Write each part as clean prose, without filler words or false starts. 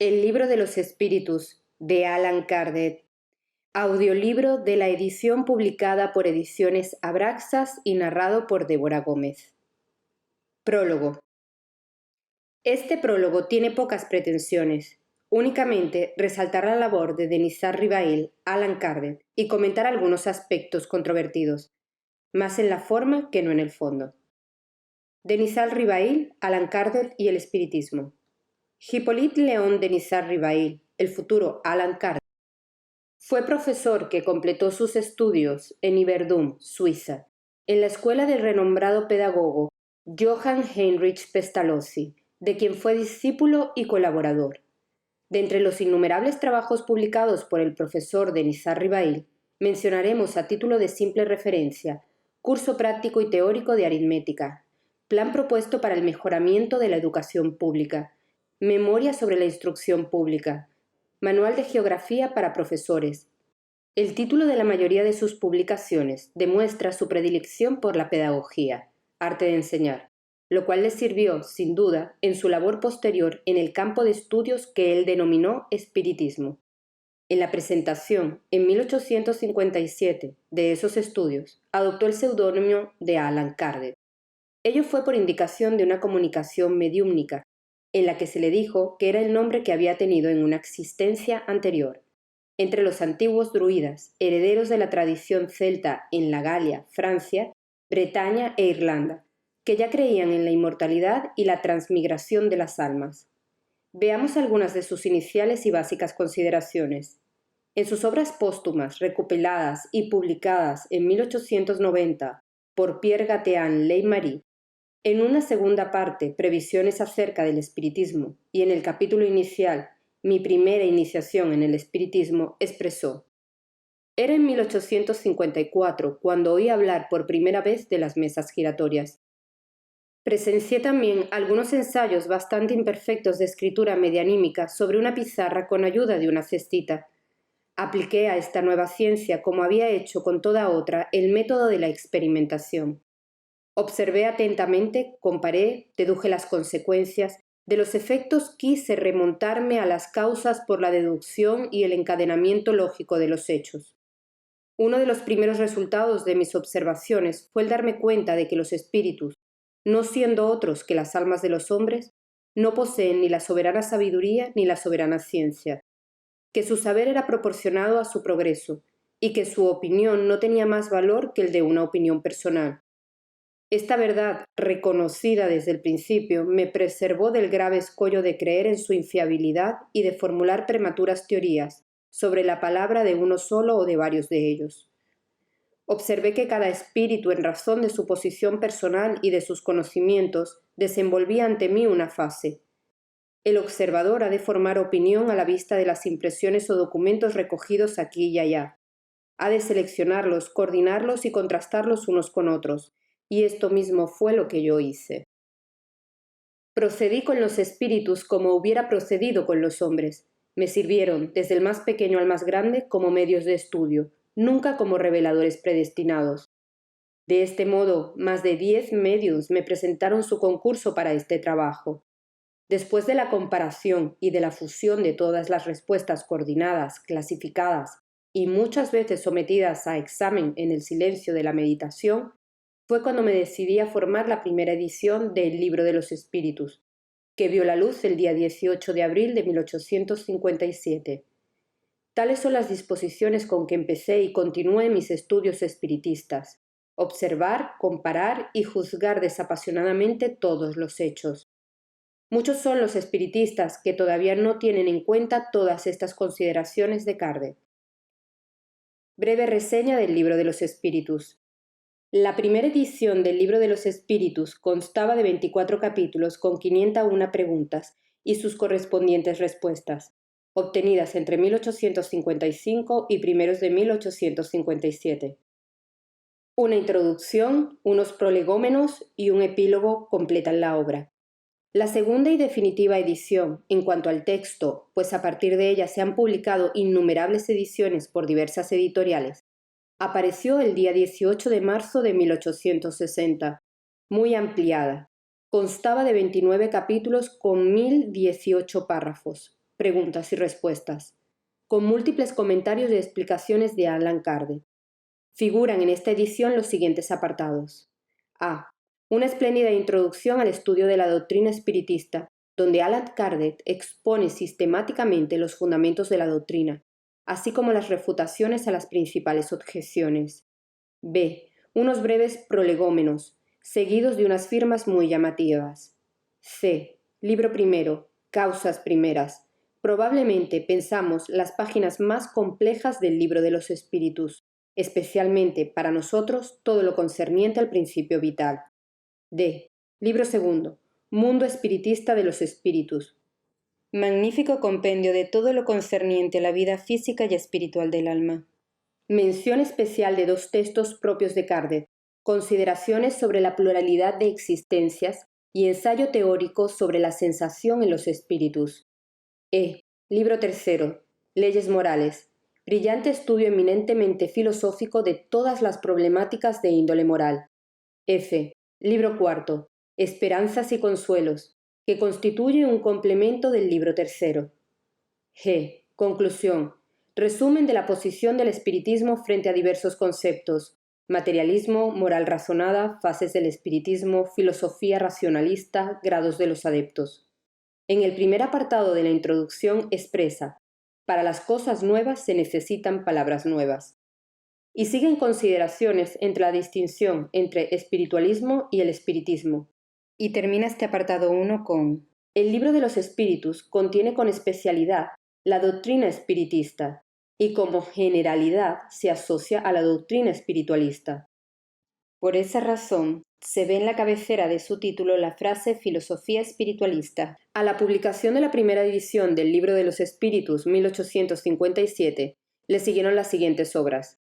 El libro de los espíritus, de Allan Kardec. Audiolibro de la edición publicada por Ediciones Abraxas y narrado por Débora Gómez. Prólogo. Este prólogo tiene pocas pretensiones. Únicamente resaltar la labor de Denisard Ribail, Allan Kardec, y comentar algunos aspectos controvertidos, más en la forma que no en el fondo. Denisard Ribail, Allan Kardec y el espiritismo. Hippolyte Léon Denisard Ribail, el futuro Allan Kardec, fue profesor que completó sus estudios en Yverdun, Suiza, en la escuela del renombrado pedagogo Johann Heinrich Pestalozzi, de quien fue discípulo y colaborador. De entre los innumerables trabajos publicados por el profesor Denisard Ribail, mencionaremos a título de simple referencia: Curso práctico y teórico de aritmética, Plan propuesto para el mejoramiento de la educación pública, Memoria sobre la instrucción pública, Manual de geografía para profesores. El título de la mayoría de sus publicaciones demuestra su predilección por la pedagogía, arte de enseñar, lo cual le sirvió, sin duda, en su labor posterior en el campo de estudios que él denominó espiritismo. En la presentación, en 1857, de esos estudios, adoptó el seudónimo de Allan Kardec. Ello fue por indicación de una comunicación mediúmnica, en la que se le dijo que era el nombre que había tenido en una existencia anterior. Entre los antiguos druidas, herederos de la tradición celta en la Galia, Francia, Bretaña e Irlanda, que ya creían en la inmortalidad y la transmigración de las almas. Veamos algunas de sus iniciales y básicas consideraciones. En sus obras póstumas, recopiladas y publicadas en 1890 por Pierre Gatean Ley-Marie, en una segunda parte, Previsiones acerca del espiritismo, y en el capítulo inicial, Mi primera iniciación en el espiritismo, expresó: era en 1854 cuando oí hablar por primera vez de las mesas giratorias. Presencié también algunos ensayos bastante imperfectos de escritura medianímica sobre una pizarra con ayuda de una cestita. Apliqué a esta nueva ciencia, como había hecho con toda otra, el método de la experimentación. Observé atentamente, comparé, deduje las consecuencias, de los efectos quise remontarme a las causas por la deducción y el encadenamiento lógico de los hechos. Uno de los primeros resultados de mis observaciones fue el darme cuenta de que los espíritus, no siendo otros que las almas de los hombres, no poseen ni la soberana sabiduría ni la soberana ciencia, que su saber era proporcionado a su progreso y que su opinión no tenía más valor que el de una opinión personal. Esta verdad, reconocida desde el principio, me preservó del grave escollo de creer en su infiabilidad y de formular prematuras teorías sobre la palabra de uno solo o de varios de ellos. Observé que cada espíritu, en razón de su posición personal y de sus conocimientos, desenvolvía ante mí una fase. El observador ha de formar opinión a la vista de las impresiones o documentos recogidos aquí y allá. Ha de seleccionarlos, coordinarlos y contrastarlos unos con otros, y esto mismo fue lo que yo hice. Procedí con los espíritus como hubiera procedido con los hombres. Me sirvieron, desde el más pequeño al más grande, como medios de estudio, nunca como reveladores predestinados. De este modo, más de 10 medios me presentaron su concurso para este trabajo. Después de la comparación y de la fusión de todas las respuestas coordinadas, clasificadas y muchas veces sometidas a examen en el silencio de la meditación, fue cuando me decidí a formar la primera edición del Libro de los Espíritus, que vio la luz el día 18 de abril de 1857. Tales son las disposiciones con que empecé y continué mis estudios espiritistas: observar, comparar y juzgar desapasionadamente todos los hechos. Muchos son los espiritistas que todavía no tienen en cuenta todas estas consideraciones de Kardec. Breve reseña del Libro de los Espíritus. La primera edición del Libro de los Espíritus constaba de 24 capítulos con 501 preguntas y sus correspondientes respuestas, obtenidas entre 1855 y primeros de 1857. Una introducción, unos prolegómenos y un epílogo completan la obra. La segunda y definitiva edición, en cuanto al texto, pues a partir de ella se han publicado innumerables ediciones por diversas editoriales, apareció el día 18 de marzo de 1860, muy ampliada. Constaba de 29 capítulos con 1018 párrafos, preguntas y respuestas, con múltiples comentarios y explicaciones de Alan Kardec. Figuran en esta edición los siguientes apartados. A. Una espléndida introducción al estudio de la doctrina espiritista, donde Alan Kardec expone sistemáticamente los fundamentos de la doctrina, así como las refutaciones a las principales objeciones. B. Unos breves prolegómenos, seguidos de unas firmas muy llamativas. C. Libro primero, Causas primeras. Probablemente pensamos las páginas más complejas del libro de los espíritus, especialmente para nosotros todo lo concerniente al principio vital. D. Libro segundo, Mundo espiritista de los espíritus. Magnífico compendio de todo lo concerniente a la vida física y espiritual del alma. Mención especial de dos textos propios de Kardec, Consideraciones sobre la pluralidad de existencias y ensayo teórico sobre la sensación en los espíritus. E. Libro tercero, Leyes morales. Brillante estudio eminentemente filosófico de todas las problemáticas de índole moral. F. Libro cuarto, Esperanzas y consuelos, que constituye un complemento del libro tercero. G. Conclusión. Resumen de la posición del espiritismo frente a diversos conceptos: materialismo, moral razonada, fases del espiritismo, filosofía racionalista, grados de los adeptos. En el primer apartado de la introducción expresa: para las cosas nuevas se necesitan palabras nuevas. Y siguen consideraciones entre la distinción entre espiritualismo y el espiritismo. Y termina este apartado 1 con: el libro de los espíritus contiene con especialidad la doctrina espiritista y como generalidad se asocia a la doctrina espiritualista. Por esa razón, se ve en la cabecera de su título la frase Filosofía espiritualista. A la publicación de la primera edición del Libro de los Espíritus, 1857, le siguieron las siguientes obras.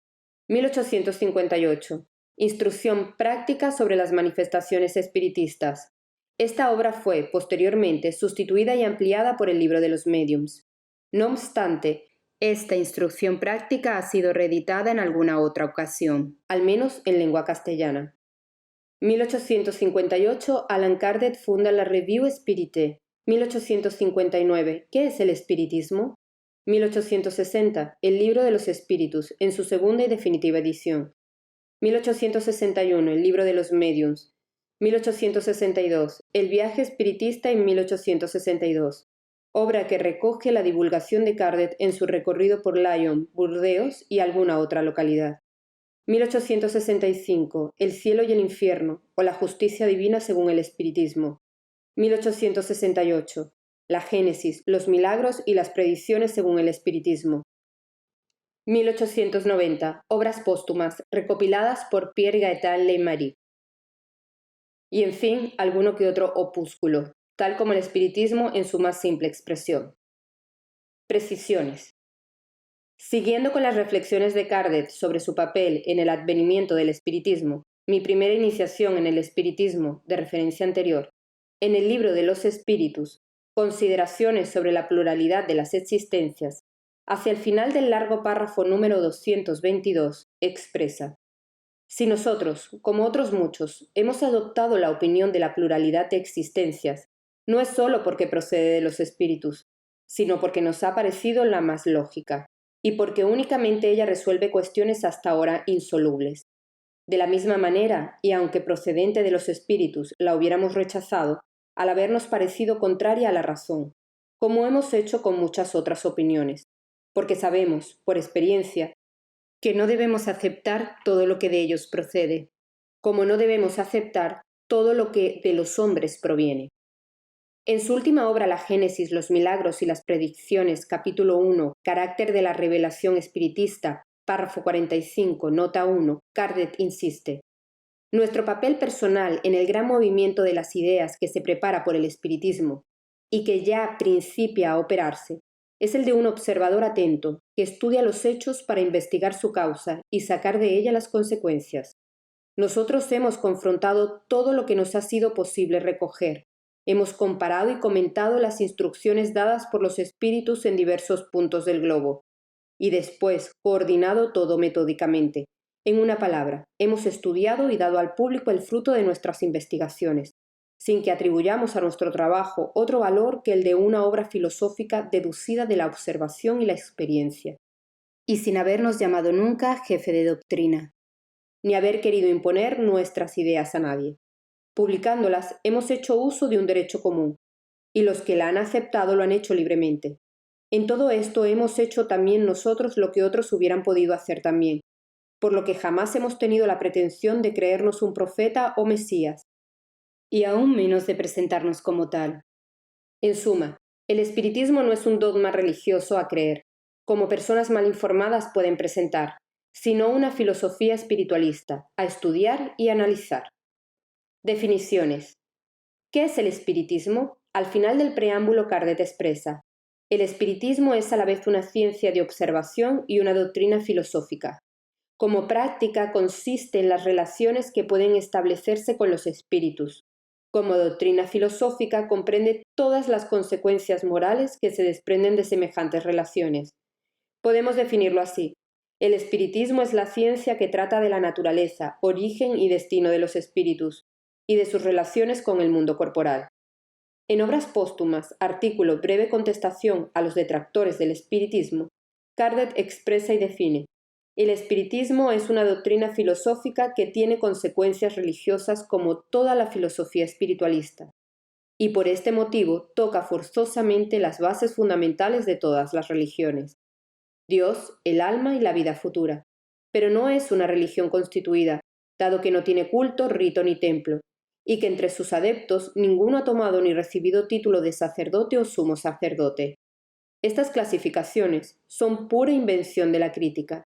1858. Instrucción práctica sobre las manifestaciones espiritistas. Esta obra fue, posteriormente, sustituida y ampliada por el Libro de los Médiums. No obstante, esta instrucción práctica ha sido reeditada en alguna otra ocasión, al menos en lengua castellana. 1858, Alan Kardec funda la Revue Spirite. 1859, ¿qué es el espiritismo? 1860, el Libro de los Espíritus, en su segunda y definitiva edición. 1861, el Libro de los Médiums. 1862, el Viaje espiritista en 1862. Obra que recoge la divulgación de Kardec en su recorrido por Lyon, Burdeos y alguna otra localidad. 1865, El cielo y el infierno, o la justicia divina según el espiritismo. 1868, la Génesis, los milagros y las predicciones según el espiritismo. 1890, obras póstumas, recopiladas por Pierre Gaëtan Leymarie. Y en fin, alguno que otro opúsculo, tal como el espiritismo en su más simple expresión. Precisiones. Siguiendo con las reflexiones de Kardec sobre su papel en el advenimiento del espiritismo, mi primera iniciación en el espiritismo de referencia anterior, en el Libro de los Espíritus, Consideraciones sobre la pluralidad de las existencias, hacia el final del largo párrafo número 222, expresa: si nosotros, como otros muchos, hemos adoptado la opinión de la pluralidad de existencias, no es sólo porque procede de los espíritus, sino porque nos ha parecido la más lógica, y porque únicamente ella resuelve cuestiones hasta ahora insolubles. De la misma manera, y aunque procedente de los espíritus la hubiéramos rechazado, al habernos parecido contraria a la razón, como hemos hecho con muchas otras opiniones, porque sabemos, por experiencia, que no debemos aceptar todo lo que de ellos procede, como no debemos aceptar todo lo que de los hombres proviene. En su última obra, La Génesis, los milagros y las predicciones, capítulo 1, Carácter de la revelación espiritista, párrafo 45, nota 1, Kardec insiste: nuestro papel personal en el gran movimiento de las ideas que se prepara por el espiritismo y que ya principia a operarse es el de un observador atento que estudia los hechos para investigar su causa y sacar de ella las consecuencias. Nosotros hemos confrontado todo lo que nos ha sido posible recoger. Hemos comparado y comentado las instrucciones dadas por los espíritus en diversos puntos del globo, y después coordinado todo metódicamente. En una palabra, hemos estudiado y dado al público el fruto de nuestras investigaciones, sin que atribuyamos a nuestro trabajo otro valor que el de una obra filosófica deducida de la observación y la experiencia, y sin habernos llamado nunca jefe de doctrina, ni haber querido imponer nuestras ideas a nadie. Publicándolas, hemos hecho uso de un derecho común, y los que la han aceptado lo han hecho libremente. En todo esto hemos hecho también nosotros lo que otros hubieran podido hacer también, por lo que jamás hemos tenido la pretensión de creernos un profeta o Mesías, y aún menos de presentarnos como tal. En suma, el espiritismo no es un dogma religioso a creer, como personas mal informadas pueden presentar, sino una filosofía espiritualista, a estudiar y analizar. Definiciones. ¿Qué es el espiritismo? Al final del preámbulo Kardec expresa: el espiritismo es a la vez una ciencia de observación y una doctrina filosófica. Como práctica consiste en las relaciones que pueden establecerse con los espíritus. Como doctrina filosófica comprende todas las consecuencias morales que se desprenden de semejantes relaciones. Podemos definirlo así: el espiritismo es la ciencia que trata de la naturaleza, origen y destino de los espíritus, y de sus relaciones con el mundo corporal. En obras póstumas, artículo Breve contestación a los detractores del espiritismo, Kardec expresa y define: el espiritismo es una doctrina filosófica que tiene consecuencias religiosas como toda la filosofía espiritualista, y por este motivo toca forzosamente las bases fundamentales de todas las religiones: Dios, el alma y la vida futura. Pero no es una religión constituida, dado que no tiene culto, rito ni templo, y que entre sus adeptos ninguno ha tomado ni recibido título de sacerdote o sumo sacerdote. Estas clasificaciones son pura invención de la crítica.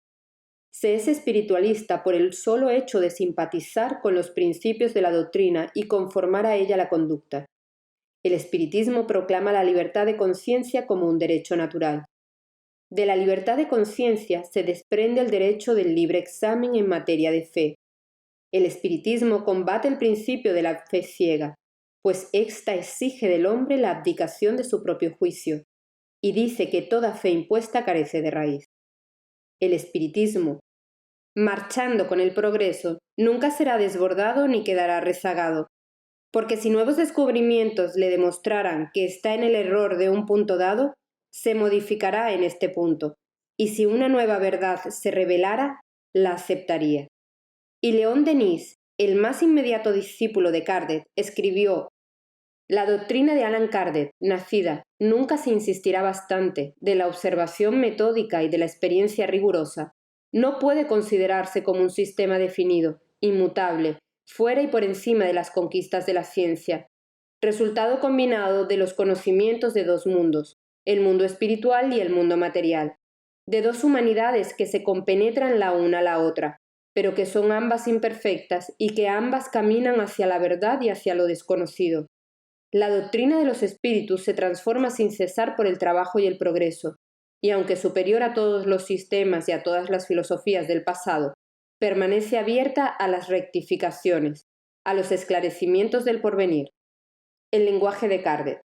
Se es espiritualista por el solo hecho de simpatizar con los principios de la doctrina y conformar a ella la conducta. El espiritismo proclama la libertad de conciencia como un derecho natural. De la libertad de conciencia se desprende el derecho del libre examen en materia de fe. El espiritismo combate el principio de la fe ciega, pues ésta exige del hombre la abdicación de su propio juicio, y dice que toda fe impuesta carece de raíz. El espiritismo, marchando con el progreso, nunca será desbordado ni quedará rezagado, porque si nuevos descubrimientos le demostraran que está en el error de un punto dado, se modificará en este punto, y si una nueva verdad se revelara, la aceptaría. Y León Denis, el más inmediato discípulo de Kardec, escribió: la doctrina de Allan Kardec, nacida, nunca se insistirá bastante, de la observación metódica y de la experiencia rigurosa, no puede considerarse como un sistema definido, inmutable, fuera y por encima de las conquistas de la ciencia, resultado combinado de los conocimientos de dos mundos, el mundo espiritual y el mundo material, de dos humanidades que se compenetran la una a la otra, pero que son ambas imperfectas y que ambas caminan hacia la verdad y hacia lo desconocido. La doctrina de los espíritus se transforma sin cesar por el trabajo y el progreso, y aunque superior a todos los sistemas y a todas las filosofías del pasado, permanece abierta a las rectificaciones, a los esclarecimientos del porvenir. El lenguaje de Kardec.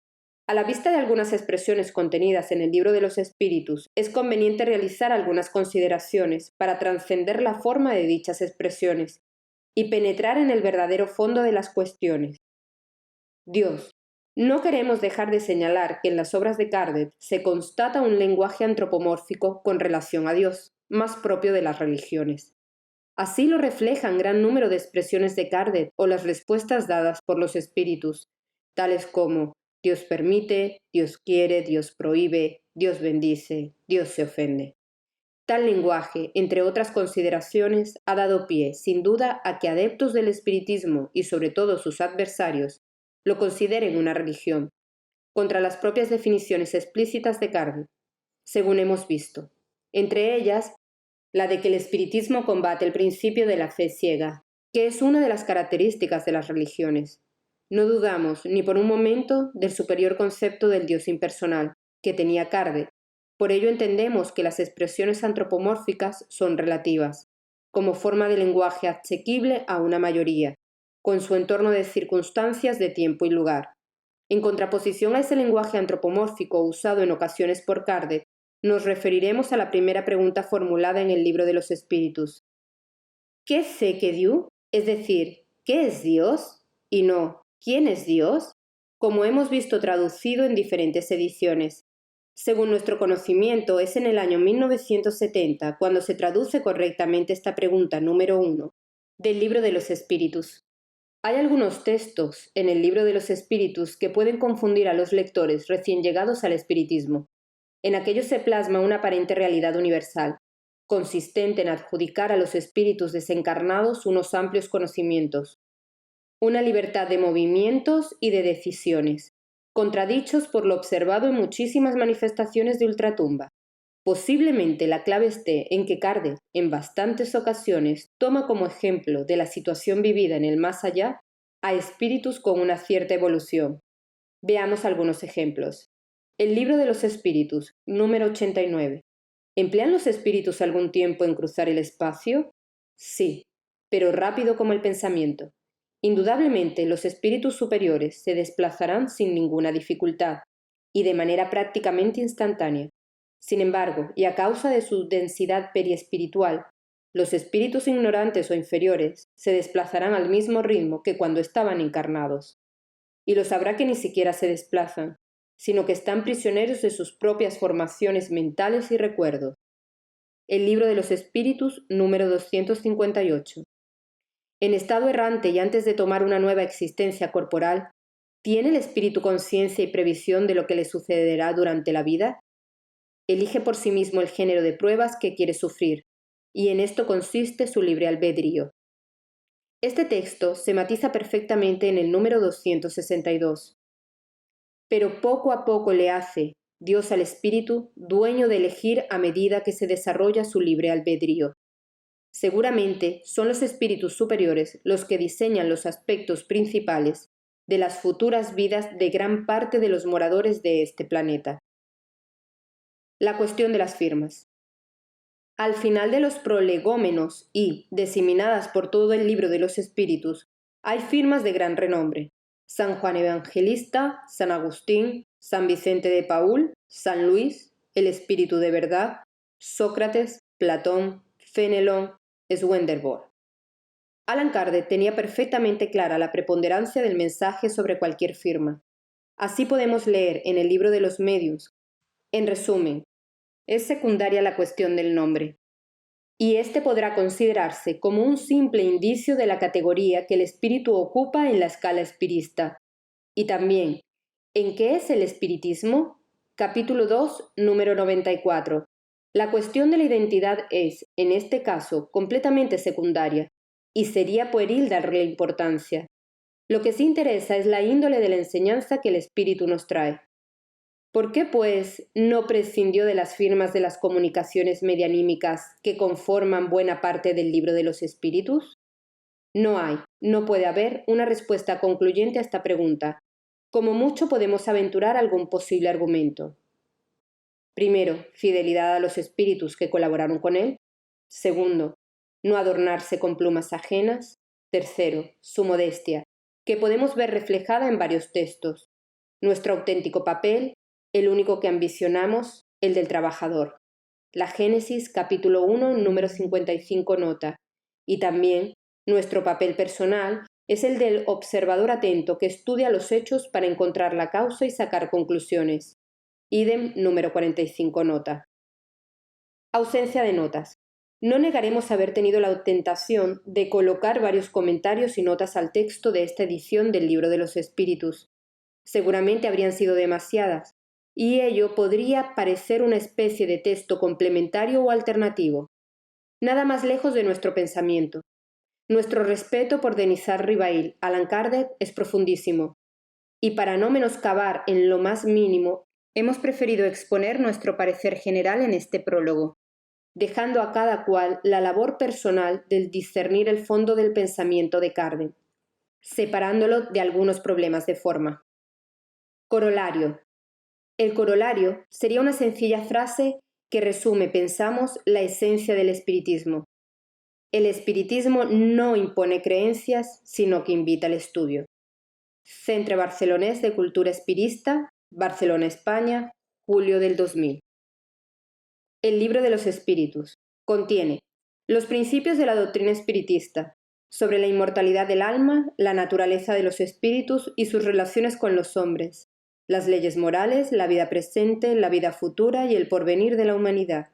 A la vista de algunas expresiones contenidas en el libro de los espíritus, es conveniente realizar algunas consideraciones para trascender la forma de dichas expresiones y penetrar en el verdadero fondo de las cuestiones. Dios. No queremos dejar de señalar que en las obras de Kardec se constata un lenguaje antropomórfico con relación a Dios, más propio de las religiones. Así lo reflejan gran número de expresiones de Kardec o las respuestas dadas por los espíritus, tales como Dios permite, Dios quiere, Dios prohíbe, Dios bendice, Dios se ofende. Tal lenguaje, entre otras consideraciones, ha dado pie, sin duda, a que adeptos del espiritismo y sobre todo sus adversarios lo consideren una religión, contra las propias definiciones explícitas de Kardec, según hemos visto, entre ellas la de que el espiritismo combate el principio de la fe ciega, que es una de las características de las religiones. No dudamos ni por un momento del superior concepto del Dios impersonal que tenía Kardec. Por ello entendemos que las expresiones antropomórficas son relativas, como forma de lenguaje asequible a una mayoría, con su entorno de circunstancias de tiempo y lugar. En contraposición a ese lenguaje antropomórfico usado en ocasiones por Kardec, nos referiremos a la primera pregunta formulada en el libro de los espíritus. ¿Qué sé que Dieu? Es decir, ¿qué es Dios? Y no, ¿Quién es Dios? Como hemos visto traducido en diferentes ediciones. Según nuestro conocimiento, es en el año 1970 cuando se traduce correctamente esta pregunta número 1 del Libro de los Espíritus. Hay algunos textos en el Libro de los Espíritus que pueden confundir a los lectores recién llegados al espiritismo. En aquellos se plasma una aparente realidad universal, consistente en adjudicar a los espíritus desencarnados unos amplios conocimientos, una libertad de movimientos y de decisiones, contradichos por lo observado en muchísimas manifestaciones de ultratumba. Posiblemente la clave esté en que Kardec, en bastantes ocasiones, toma como ejemplo de la situación vivida en el más allá a espíritus con una cierta evolución. Veamos algunos ejemplos. El Libro de los Espíritus, número 89. ¿Emplean los espíritus algún tiempo en cruzar el espacio? Sí, pero rápido como el pensamiento. Indudablemente los espíritus superiores se desplazarán sin ninguna dificultad y de manera prácticamente instantánea. Sin embargo, y a causa de su densidad periespiritual, los espíritus ignorantes o inferiores se desplazarán al mismo ritmo que cuando estaban encarnados. Y lo sabrá que ni siquiera se desplazan, sino que están prisioneros de sus propias formaciones mentales y recuerdos. El Libro de los Espíritus, número 258. En estado errante y antes de tomar una nueva existencia corporal, ¿tiene el espíritu conciencia y previsión de lo que le sucederá durante la vida? Elige por sí mismo el género de pruebas que quiere sufrir, y en esto consiste su libre albedrío. Este texto se matiza perfectamente en el número 262. Pero poco a poco le hace Dios al espíritu dueño de elegir a medida que se desarrolla su libre albedrío. Seguramente son los espíritus superiores los que diseñan los aspectos principales de las futuras vidas de gran parte de los moradores de este planeta. La cuestión de las firmas. Al final de los prolegómenos y, diseminadas por todo el Libro de los Espíritus, hay firmas de gran renombre: San Juan Evangelista, San Agustín, San Vicente de Paúl, San Luis, el Espíritu de Verdad, Sócrates, Platón, Fenelón, Swedenborg. Allan Kardec tenía perfectamente clara la preponderancia del mensaje sobre cualquier firma. Así podemos leer en el Libro de los Medios. En resumen, es secundaria la cuestión del nombre, y éste podrá considerarse como un simple indicio de la categoría que el espíritu ocupa en la escala espirista. Y también, ¿en qué es el espiritismo? Capítulo 2, número 94. La cuestión de la identidad es, en este caso, completamente secundaria, y sería pueril darle importancia. Lo que sí interesa es la índole de la enseñanza que el espíritu nos trae. ¿Por qué, pues, no prescindió de las firmas de las comunicaciones medianímicas que conforman buena parte del Libro de los Espíritus? No puede haber una respuesta concluyente a esta pregunta. Como mucho podemos aventurar algún posible argumento. Primero, fidelidad a los espíritus que colaboraron con él. Segundo, no adornarse con plumas ajenas. Tercero, su modestia, que podemos ver reflejada en varios textos. Nuestro auténtico papel, el único que ambicionamos, el del trabajador. La Génesis, capítulo 1, número 55, nota. Y también, nuestro papel personal es el del observador atento que estudia los hechos para encontrar la causa y sacar conclusiones. Idem, número 45, nota. Ausencia de notas. No negaremos haber tenido la tentación de colocar varios comentarios y notas al texto de esta edición del Libro de los Espíritus. Seguramente habrían sido demasiadas, y ello podría parecer una especie de texto complementario o alternativo. Nada más lejos de nuestro pensamiento. Nuestro respeto por Denisard Rivail, Allan Kardec, es profundísimo, y para no menoscabar en lo más mínimo, hemos preferido exponer nuestro parecer general en este prólogo, dejando a cada cual la labor personal del discernir el fondo del pensamiento de Kardec, separándolo de algunos problemas de forma. Corolario. El corolario sería una sencilla frase que resume, pensamos, la esencia del espiritismo. El espiritismo no impone creencias, sino que invita al estudio. Centre Barcelonés de Cultura Espirista, Barcelona, España, julio del 2000. El Libro de los Espíritus contiene los principios de la doctrina espiritista, sobre la inmortalidad del alma, la naturaleza de los espíritus y sus relaciones con los hombres, las leyes morales, la vida presente, la vida futura y el porvenir de la humanidad,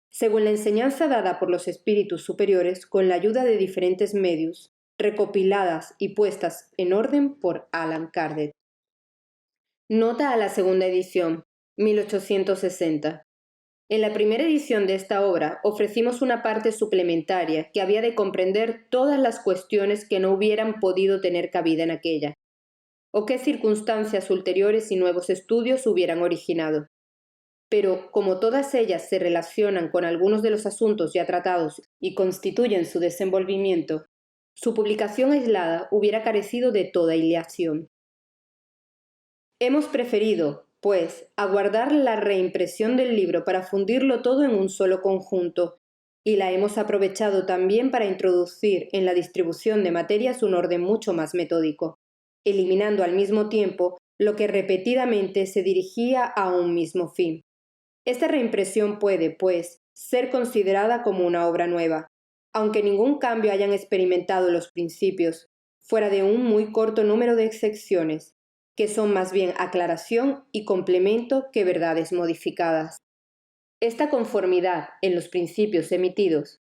según la enseñanza dada por los espíritus superiores con la ayuda de diferentes medios, recopiladas y puestas en orden por Allan Kardec. Nota a la segunda edición, 1860. En la primera edición de esta obra ofrecimos una parte suplementaria que había de comprender todas las cuestiones que no hubieran podido tener cabida en aquella, o qué circunstancias ulteriores y nuevos estudios hubieran originado. Pero como todas ellas se relacionan con algunos de los asuntos ya tratados y constituyen su desenvolvimiento, su publicación aislada hubiera carecido de toda hilación. Hemos preferido, pues, aguardar la reimpresión del libro para fundirlo todo en un solo conjunto, y la hemos aprovechado también para introducir en la distribución de materias un orden mucho más metódico, eliminando al mismo tiempo lo que repetidamente se dirigía a un mismo fin. Esta reimpresión puede, pues, ser considerada como una obra nueva, aunque ningún cambio hayan experimentado los principios, fuera de un muy corto número de excepciones, que son más bien aclaración y complemento que verdades modificadas. Esta conformidad en los principios emitidos,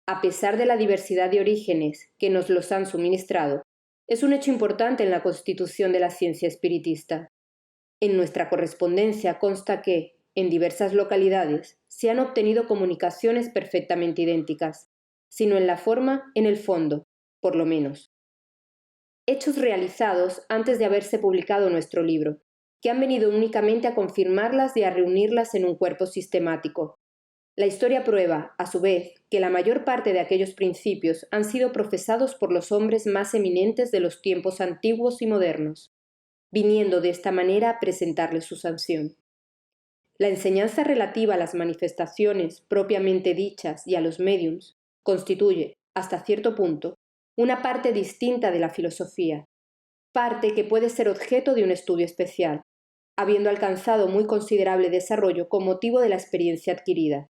a pesar de la diversidad de orígenes que nos los han suministrado, es un hecho importante en la constitución de la ciencia espiritista. En nuestra correspondencia consta que, en diversas localidades, se han obtenido comunicaciones perfectamente idénticas, sino en la forma, en el fondo, por lo menos. Hechos realizados antes de haberse publicado nuestro libro, que han venido únicamente a confirmarlas y a reunirlas en un cuerpo sistemático. La historia prueba, a su vez, que la mayor parte de aquellos principios han sido profesados por los hombres más eminentes de los tiempos antiguos y modernos, viniendo de esta manera a presentarles su sanción. La enseñanza relativa a las manifestaciones propiamente dichas y a los médiums constituye, hasta cierto punto, una parte distinta de la filosofía, parte que puede ser objeto de un estudio especial, habiendo alcanzado muy considerable desarrollo con motivo de la experiencia adquirida.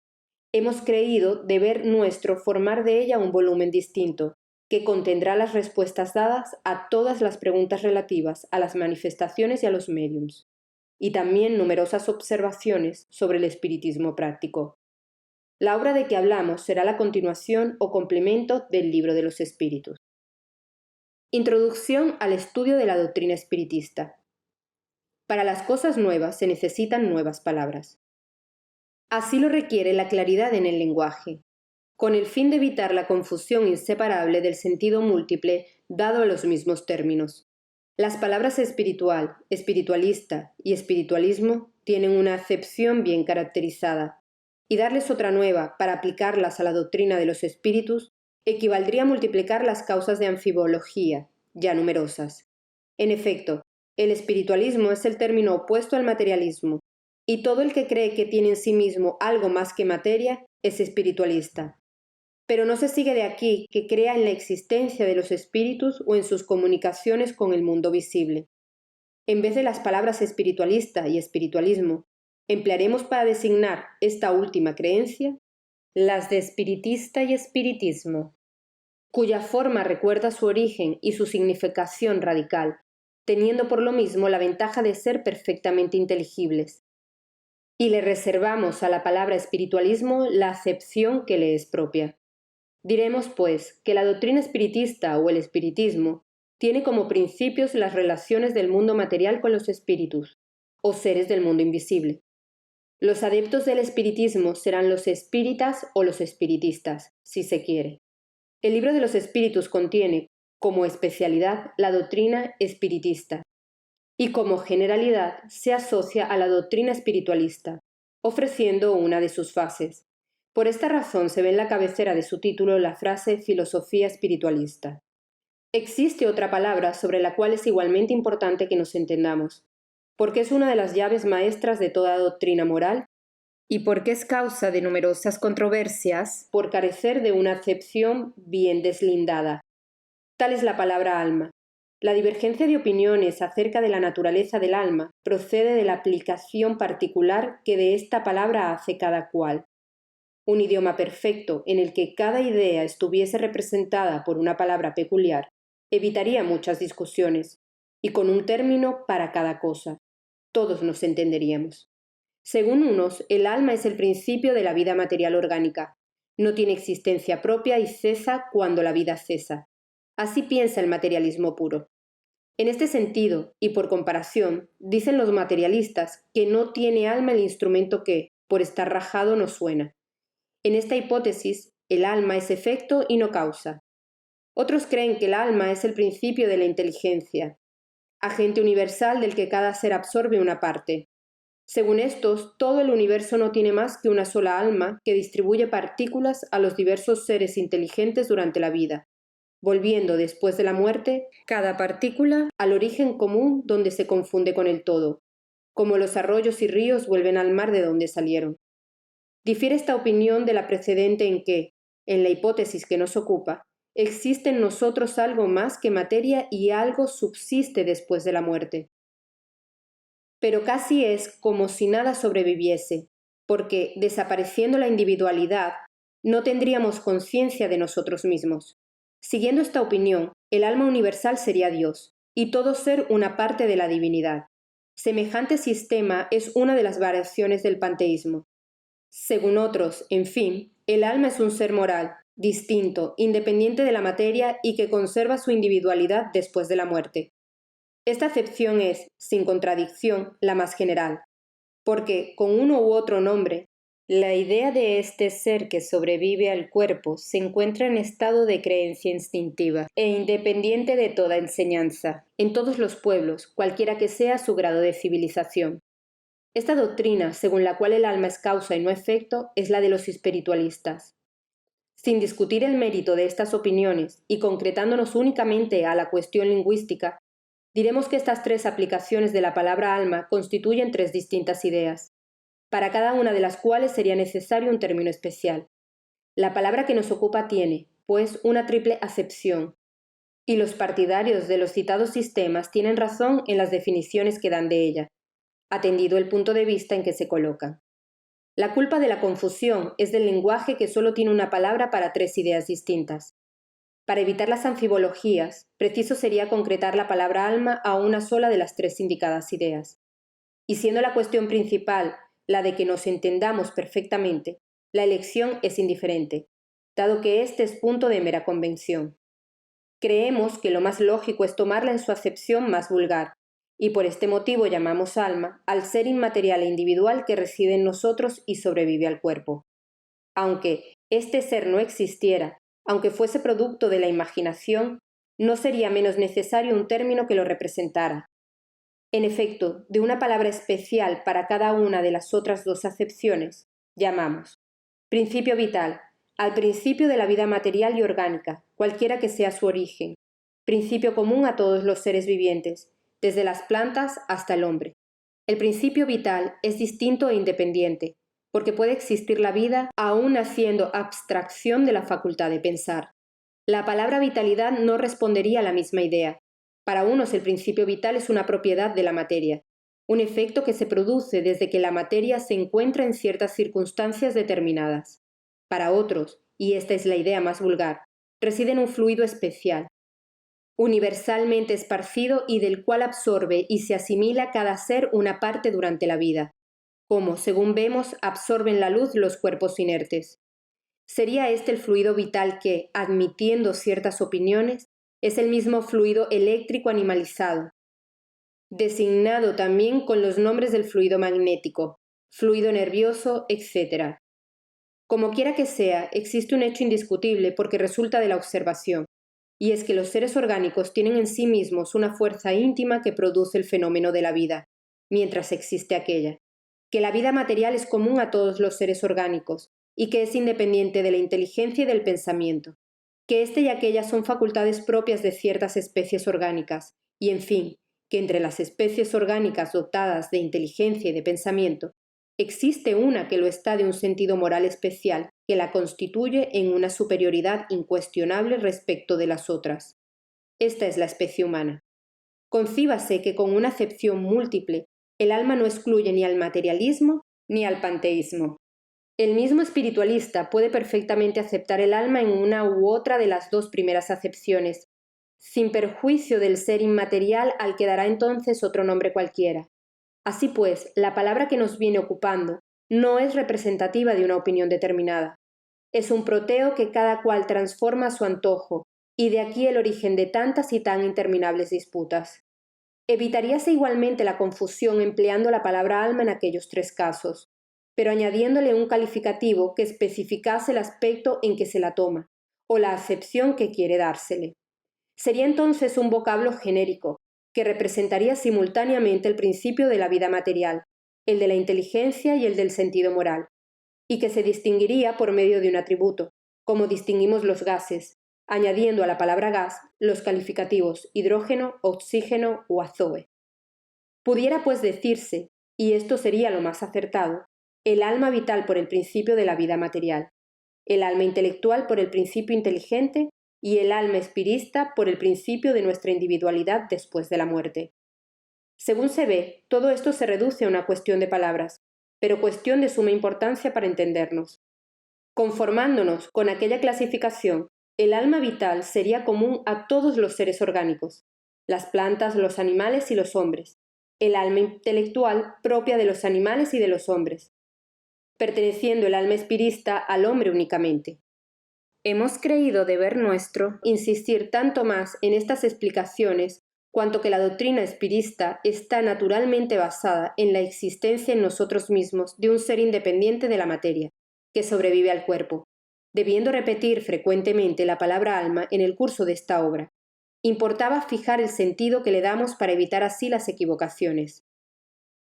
Hemos creído deber nuestro formar de ella un volumen distinto, que contendrá las respuestas dadas a todas las preguntas relativas a las manifestaciones y a los médiums, y también numerosas observaciones sobre el espiritismo práctico. La obra de que hablamos será la continuación o complemento del Libro de los Espíritus. Introducción al estudio de la doctrina espiritista. Para las cosas nuevas se necesitan nuevas palabras. Así lo requiere la claridad en el lenguaje, con el fin de evitar la confusión inseparable del sentido múltiple dado a los mismos términos. Las palabras espiritual, espiritualista y espiritualismo tienen una acepción bien caracterizada, y darles otra nueva para aplicarlas a la doctrina de los espíritus equivaldría a multiplicar las causas de anfibología, ya numerosas. En efecto, el espiritualismo es el término opuesto al materialismo, y todo el que cree que tiene en sí mismo algo más que materia es espiritualista. Pero no se sigue de aquí que crea en la existencia de los espíritus o en sus comunicaciones con el mundo visible. En vez de las palabras espiritualista y espiritualismo, emplearemos para designar esta última creencia las de espiritista y espiritismo, cuya forma recuerda su origen y su significación radical, teniendo por lo mismo la ventaja de ser perfectamente inteligibles. Y le reservamos a la palabra espiritualismo la acepción que le es propia. Diremos, pues, que la doctrina espiritista o el espiritismo tiene como principios las relaciones del mundo material con los espíritus, o seres del mundo invisible. Los adeptos del espiritismo serán los espíritas o los espiritistas, si se quiere. El libro de los espíritus contiene, como especialidad, la doctrina espiritista, y como generalidad se asocia a la doctrina espiritualista, ofreciendo una de sus fases. Por esta razón se ve en la cabecera de su título la frase filosofía espiritualista. Existe otra palabra sobre la cual es igualmente importante que nos entendamos, porque es una de las llaves maestras de toda doctrina moral y porque es causa de numerosas controversias por carecer de una acepción bien deslindada. Tal es la palabra alma. La divergencia de opiniones acerca de la naturaleza del alma procede de la aplicación particular que de esta palabra hace cada cual. un idioma perfecto en el que cada idea estuviese representada por una palabra peculiar, evitaría muchas discusiones, y con un término para cada cosa. Todos nos entenderíamos. Según unos, el alma es el principio de la vida material orgánica. No tiene existencia propia y cesa cuando la vida cesa. Así piensa el materialismo puro. En este sentido, y por comparación, dicen los materialistas que no tiene alma el instrumento que, por estar rajado, no suena. En esta hipótesis, el alma es efecto y no causa. Otros creen que el alma es el principio de la inteligencia, agente universal del que cada ser absorbe una parte. Según estos, todo el universo no tiene más que una sola alma que distribuye partículas a los diversos seres inteligentes durante la vida, volviendo después de la muerte cada partícula al origen común donde se confunde con el todo, como los arroyos y ríos vuelven al mar de donde salieron. Difiere esta opinión de la precedente en que, en la hipótesis que nos ocupa, existe en nosotros algo más que materia y algo subsiste después de la muerte. Pero casi es como si nada sobreviviese, porque, desapareciendo la individualidad, no tendríamos conciencia de nosotros mismos. Siguiendo esta opinión, el alma universal sería Dios, y todo ser una parte de la divinidad. Semejante sistema es una de las variaciones del panteísmo. Según otros, en fin, el alma es un ser moral, distinto, independiente de la materia y que conserva su individualidad después de la muerte. Esta acepción es, sin contradicción, la más general, porque, con uno u otro nombre, la idea de este ser que sobrevive al cuerpo se encuentra en estado de creencia instintiva e independiente de toda enseñanza, en todos los pueblos, cualquiera que sea su grado de civilización. Esta doctrina, según la cual el alma es causa y no efecto, es la de los espiritualistas. Sin discutir el mérito de estas opiniones y concretándonos únicamente a la cuestión lingüística, diremos que estas tres aplicaciones de la palabra alma constituyen tres distintas ideas, para cada una de las cuales sería necesario un término especial. La palabra que nos ocupa tiene, pues, una triple acepción, y los partidarios de los citados sistemas tienen razón en las definiciones que dan de ella, atendido el punto de vista en que se colocan. La culpa de la confusión es del lenguaje que solo tiene una palabra para tres ideas distintas. Para evitar las anfibologías, preciso sería concretar la palabra alma a una sola de las tres indicadas ideas. Y siendo la cuestión principal la de que nos entendamos perfectamente, la elección es indiferente, dado que este es punto de mera convención. Creemos que lo más lógico es tomarla en su acepción más vulgar, y por este motivo llamamos alma al ser inmaterial e individual que reside en nosotros y sobrevive al cuerpo. Aunque este ser no existiera, aunque fuese producto de la imaginación, no sería menos necesario un término que lo representara. En efecto, de una palabra especial para cada una de las otras dos acepciones, llamamos principio vital al principio de la vida material y orgánica, cualquiera que sea su origen, principio común a todos los seres vivientes, desde las plantas hasta el hombre. El principio vital es distinto e independiente, porque puede existir la vida aún haciendo abstracción de la facultad de pensar. La palabra vitalidad no respondería a la misma idea. Para unos el principio vital es una propiedad de la materia, un efecto que se produce desde que la materia se encuentra en ciertas circunstancias determinadas. Para otros, y esta es la idea más vulgar, reside en un fluido especial, universalmente esparcido y del cual absorbe y se asimila cada ser una parte durante la vida, como, según vemos, absorben la luz los cuerpos inertes. Sería este el fluido vital que, admitiendo ciertas opiniones, es el mismo fluido eléctrico animalizado, designado también con los nombres del fluido magnético, fluido nervioso, etc. Como quiera que sea, existe un hecho indiscutible porque resulta de la observación, y es que los seres orgánicos tienen en sí mismos una fuerza íntima que produce el fenómeno de la vida, mientras existe aquella, que la vida material es común a todos los seres orgánicos, y que es independiente de la inteligencia y del pensamiento, que éste y aquella son facultades propias de ciertas especies orgánicas, y en fin, que entre las especies orgánicas dotadas de inteligencia y de pensamiento, existe una que lo está de un sentido moral especial que la constituye en una superioridad incuestionable respecto de las otras. Esta es la especie humana. Concíbase que con una acepción múltiple, el alma no excluye ni al materialismo ni al panteísmo. El mismo espiritualista puede perfectamente aceptar el alma en una u otra de las dos primeras acepciones, sin perjuicio del ser inmaterial al que dará entonces otro nombre cualquiera. Así pues, la palabra que nos viene ocupando no es representativa de una opinión determinada. Es un proteo que cada cual transforma a su antojo, y de aquí el origen de tantas y tan interminables disputas. Evitaríase igualmente la confusión empleando la palabra alma en aquellos tres casos, pero añadiéndole un calificativo que especificase el aspecto en que se la toma, o la acepción que quiere dársele. Sería entonces un vocablo genérico, que representaría simultáneamente el principio de la vida material, el de la inteligencia y el del sentido moral, y que se distinguiría por medio de un atributo, como distinguimos los gases, añadiendo a la palabra gas los calificativos hidrógeno, oxígeno o azoe. Pudiera pues decirse, y esto sería lo más acertado, el alma vital por el principio de la vida material, el alma intelectual por el principio inteligente y el alma espirista por el principio de nuestra individualidad después de la muerte. Según se ve, todo esto se reduce a una cuestión de palabras, pero cuestión de suma importancia para entendernos. Conformándonos con aquella clasificación, el alma vital sería común a todos los seres orgánicos, las plantas, los animales y los hombres, el alma intelectual propia de los animales y de los hombres, perteneciendo el alma espirista al hombre únicamente. Hemos creído deber nuestro insistir tanto más en estas explicaciones cuanto que la doctrina espirista está naturalmente basada en la existencia en nosotros mismos de un ser independiente de la materia, que sobrevive al cuerpo, debiendo repetir frecuentemente la palabra alma en el curso de esta obra. Importaba fijar el sentido que le damos para evitar así las equivocaciones.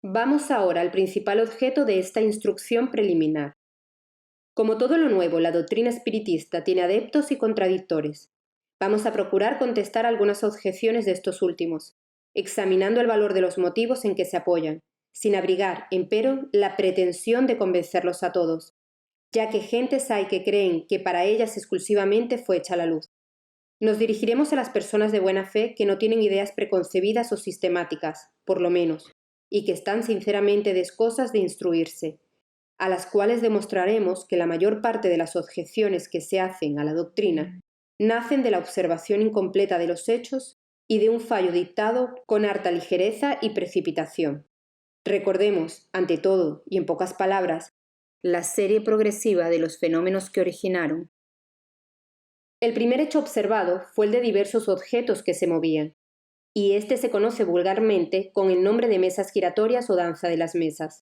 Vamos ahora al principal objeto de esta instrucción preliminar. Como todo lo nuevo, la doctrina espiritista tiene adeptos y contradictores. Vamos a procurar contestar algunas objeciones de estos últimos, examinando el valor de los motivos en que se apoyan, sin abrigar, empero, la pretensión de convencerlos a todos, ya que gentes hay que creen que para ellas exclusivamente fue hecha la luz. Nos dirigiremos a las personas de buena fe que no tienen ideas preconcebidas o sistemáticas, por lo menos, y que están sinceramente descosas de instruirse, a las cuales demostraremos que la mayor parte de las objeciones que se hacen a la doctrina nacen de la observación incompleta de los hechos y de un fallo dictado con harta ligereza y precipitación. Recordemos, ante todo, y en pocas palabras, la serie progresiva de los fenómenos que originaron. El primer hecho observado fue el de diversos objetos que se movían, y este se conoce vulgarmente con el nombre de mesas giratorias o danza de las mesas.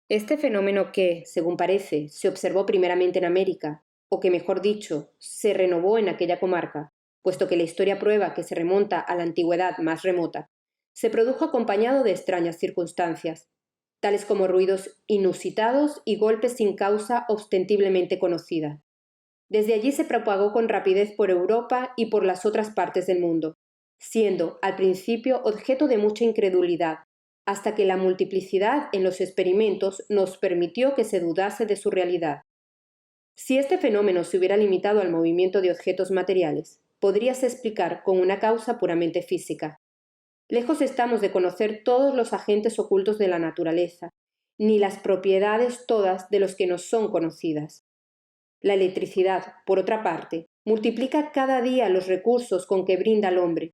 Este fenómeno que, según parece, se observó primeramente en América, o que mejor dicho, se renovó en aquella comarca, puesto que la historia prueba que se remonta a la antigüedad más remota, se produjo acompañado de extrañas circunstancias, tales como ruidos inusitados y golpes sin causa ostentiblemente conocida. Desde allí se propagó con rapidez por Europa y por las otras partes del mundo, siendo, al principio, objeto de mucha incredulidad, hasta que la multiplicidad en los experimentos nos permitió que se dudase de su realidad. Si este fenómeno se hubiera limitado al movimiento de objetos materiales, podríase explicar con una causa puramente física. Lejos estamos de conocer todos los agentes ocultos de la naturaleza, ni las propiedades todas de los que nos son conocidas. La electricidad, por otra parte, multiplica cada día los recursos con que brinda al hombre,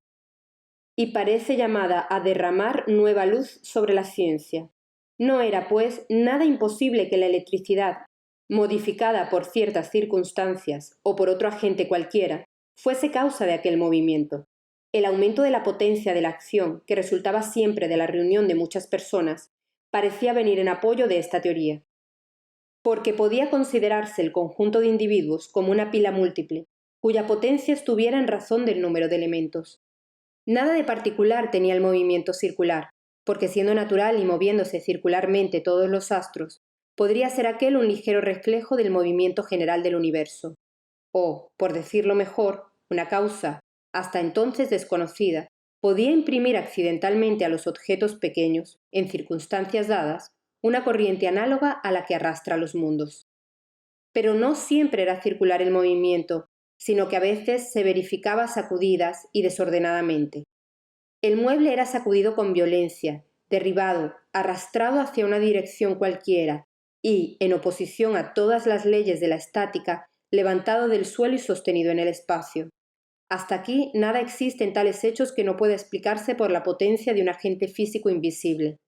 y parece llamada a derramar nueva luz sobre la ciencia. No era, pues, nada imposible que la electricidad, modificada por ciertas circunstancias o por otro agente cualquiera, fuese causa de aquel movimiento. El aumento de la potencia de la acción, que resultaba siempre de la reunión de muchas personas, parecía venir en apoyo de esta teoría, porque podía considerarse el conjunto de individuos como una pila múltiple, cuya potencia estuviera en razón del número de elementos. Nada de particular tenía el movimiento circular, porque siendo natural y moviéndose circularmente todos los astros, podría ser aquel un ligero reflejo del movimiento general del universo, o, por decirlo mejor, una causa, hasta entonces desconocida, podía imprimir accidentalmente a los objetos pequeños, en circunstancias dadas, una corriente análoga a la que arrastra los mundos. Pero no siempre era circular el movimiento, sino que a veces se verificaba sacudidas y desordenadamente. El mueble era sacudido con violencia, derribado, arrastrado hacia una dirección cualquiera, y, en oposición a todas las leyes de la estática, levantado del suelo y sostenido en el espacio. Hasta aquí nada existe en tales hechos que no pueda explicarse por la potencia de un agente físico invisible.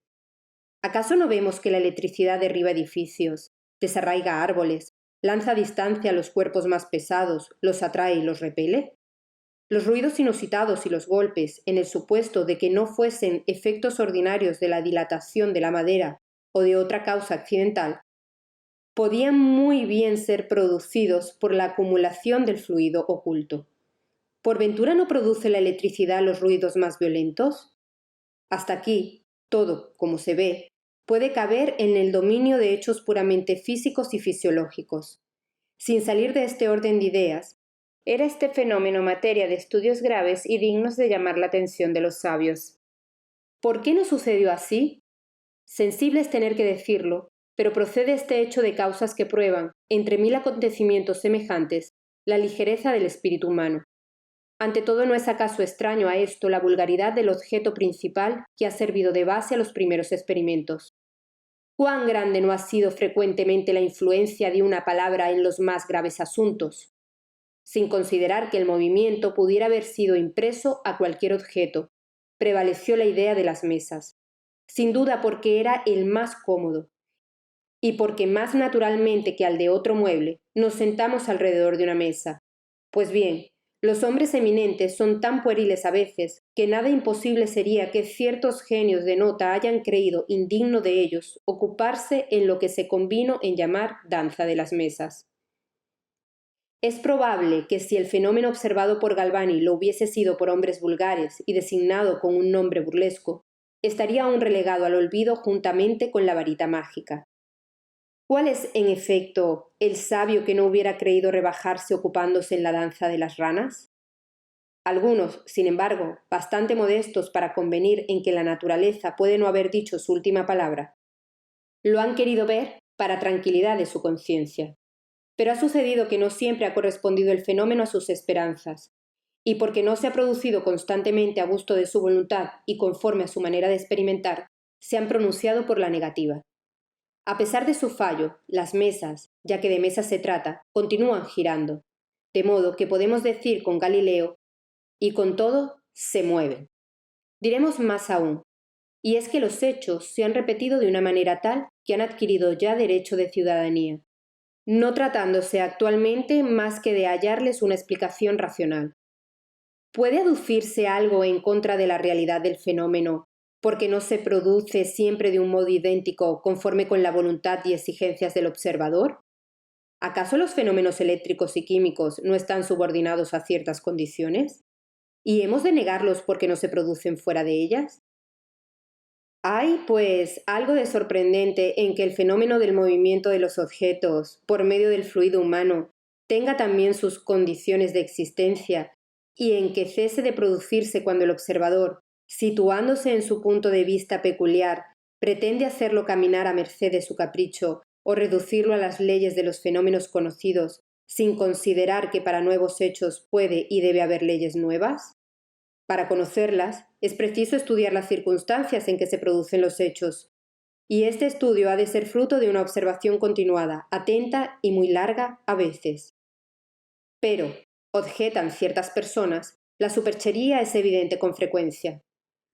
¿Acaso no vemos que la electricidad derriba edificios, desarraiga árboles, lanza a distancia a los cuerpos más pesados, los atrae y los repele? Los ruidos inusitados y los golpes, en el supuesto de que no fuesen efectos ordinarios de la dilatación de la madera o de otra causa accidental, podían muy bien ser producidos por la acumulación del fluido oculto. ¿Por ventura no produce la electricidad los ruidos más violentos? Hasta aquí, todo, como se ve, puede caber en el dominio de hechos puramente físicos y fisiológicos. Sin salir de este orden de ideas, era este fenómeno materia de estudios graves y dignos de llamar la atención de los sabios. ¿Por qué no sucedió así? Sensible es tener que decirlo, pero procede este hecho de causas que prueban, entre mil acontecimientos semejantes, la ligereza del espíritu humano. Ante todo, ¿no es acaso extraño a esto la vulgaridad del objeto principal que ha servido de base a los primeros experimentos? ¿Cuán grande no ha sido frecuentemente la influencia de una palabra en los más graves asuntos? Sin considerar que el movimiento pudiera haber sido impreso a cualquier objeto, prevaleció la idea de las mesas, sin duda porque era el más cómodo, y porque más naturalmente que al de otro mueble nos sentamos alrededor de una mesa. Pues bien, los hombres eminentes son tan pueriles a veces que nada imposible sería que ciertos genios de nota hayan creído indigno de ellos ocuparse en lo que se convino en llamar danza de las mesas. Es probable que si el fenómeno observado por Galvani lo hubiese sido por hombres vulgares y designado con un nombre burlesco, estaría aún relegado al olvido juntamente con la varita mágica. ¿Cuál es, en efecto, el sabio que no hubiera creído rebajarse ocupándose en la danza de las ranas? Algunos, sin embargo, bastante modestos para convenir en que la naturaleza puede no haber dicho su última palabra, lo han querido ver para tranquilidad de su conciencia. Pero ha sucedido que no siempre ha correspondido el fenómeno a sus esperanzas, y porque no se ha producido constantemente a gusto de su voluntad y conforme a su manera de experimentar, se han pronunciado por la negativa. A pesar de su fallo, las mesas, ya que de mesas se trata, continúan girando, de modo que podemos decir con Galileo, y con todo, se mueven. Diremos más aún, y es que los hechos se han repetido de una manera tal que han adquirido ya derecho de ciudadanía, no tratándose actualmente más que de hallarles una explicación racional. ¿Puede aducirse algo en contra de la realidad del fenómeno porque no se produce siempre de un modo idéntico conforme con la voluntad y exigencias del observador? ¿Acaso los fenómenos eléctricos y químicos no están subordinados a ciertas condiciones? ¿Y hemos de negarlos porque no se producen fuera de ellas? Hay, pues, algo de sorprendente en que el fenómeno del movimiento de los objetos por medio del fluido humano tenga también sus condiciones de existencia y en que cese de producirse cuando el observador, situándose en su punto de vista peculiar, pretende hacerlo caminar a merced de su capricho o reducirlo a las leyes de los fenómenos conocidos, sin considerar que para nuevos hechos puede y debe haber leyes nuevas. Para conocerlas, es preciso estudiar las circunstancias en que se producen los hechos, y este estudio ha de ser fruto de una observación continuada, atenta y muy larga a veces. Pero, objetan ciertas personas, la superchería es evidente con frecuencia.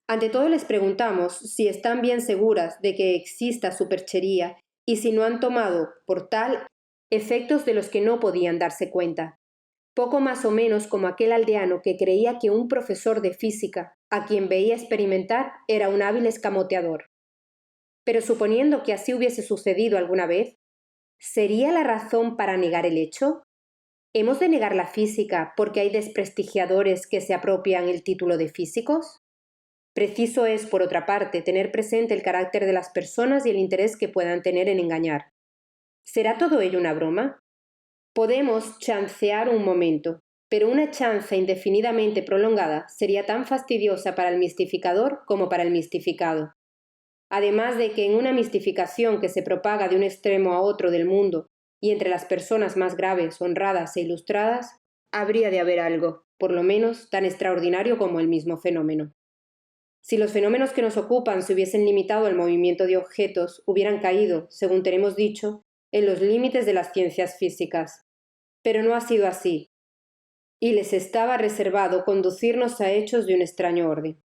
Ante todo les preguntamos si están bien seguras de que exista superchería y si no han tomado, por tal, efectos de los que no podían darse cuenta. Poco más o menos como aquel aldeano que creía que un profesor de física, a quien veía experimentar, era un hábil escamoteador. Pero suponiendo que así hubiese sucedido alguna vez, ¿sería la razón para negar el hecho? ¿Hemos de negar la física porque hay desprestigiadores que se apropian el título de físicos? Preciso es, por otra parte, tener presente el carácter de las personas y el interés que puedan tener en engañar. ¿Será todo ello una broma? Podemos chancear un momento, pero una chanza indefinidamente prolongada sería tan fastidiosa para el mistificador como para el mistificado. Además de que en una mistificación que se propaga de un extremo a otro del mundo y entre las personas más graves, honradas e ilustradas, habría de haber algo, por lo menos, tan extraordinario como el mismo fenómeno. Si los fenómenos que nos ocupan se hubiesen limitado al movimiento de objetos, hubieran caído, según tenemos dicho, en los límites de las ciencias físicas. Pero no ha sido así, y les estaba reservado conducirnos a hechos de un extraño orden.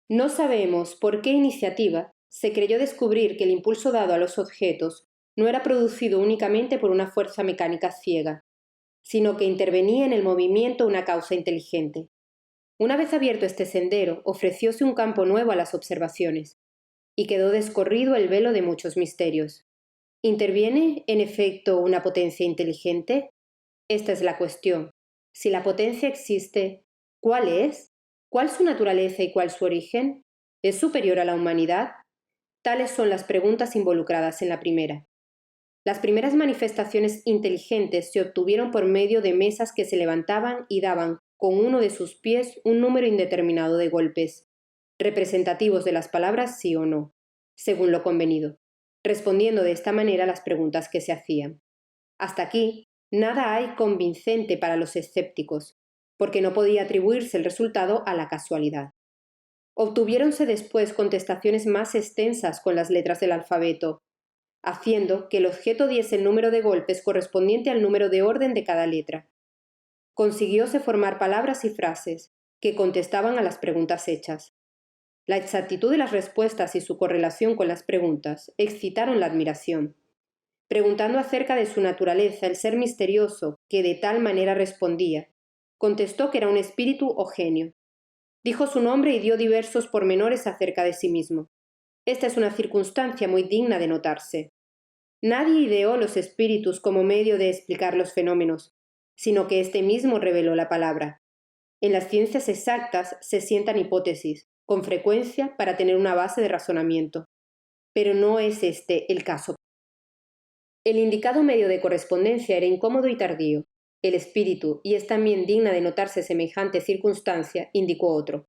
No sabemos por qué iniciativa se creyó descubrir que el impulso dado a los objetos no era producido únicamente por una fuerza mecánica ciega, sino que intervenía en el movimiento una causa inteligente. Una vez abierto este sendero, ofrecióse un campo nuevo a las observaciones, y quedó descorrido el velo de muchos misterios. ¿Interviene, en efecto, una potencia inteligente? Esta es la cuestión. Si la potencia existe, ¿cuál es? ¿Cuál su naturaleza y cuál su origen? ¿Es superior a la humanidad? Tales son las preguntas involucradas en la primera. Las primeras manifestaciones inteligentes se obtuvieron por medio de mesas que se levantaban y daban con uno de sus pies un número indeterminado de golpes, representativos de las palabras sí o no, según lo convenido, respondiendo de esta manera a las preguntas que se hacían. Hasta aquí, nada hay convincente para los escépticos, porque no podía atribuirse el resultado a la casualidad. Obtuviéronse después contestaciones más extensas con las letras del alfabeto, haciendo que el objeto diese el número de golpes correspondiente al número de orden de cada letra. Consiguióse formar palabras y frases que contestaban a las preguntas hechas. La exactitud de las respuestas y su correlación con las preguntas excitaron la admiración. Preguntando acerca de su naturaleza, el ser misterioso, que de tal manera respondía, contestó que era un espíritu o genio. Dijo su nombre y dio diversos pormenores acerca de sí mismo. Esta es una circunstancia muy digna de notarse. Nadie ideó los espíritus como medio de explicar los fenómenos, sino que éste mismo reveló la palabra. En las ciencias exactas se sientan hipótesis, con frecuencia para tener una base de razonamiento. Pero no es este el caso. El indicado medio de correspondencia era incómodo y tardío. El espíritu, y es también digna de notarse semejante circunstancia, indicó otro.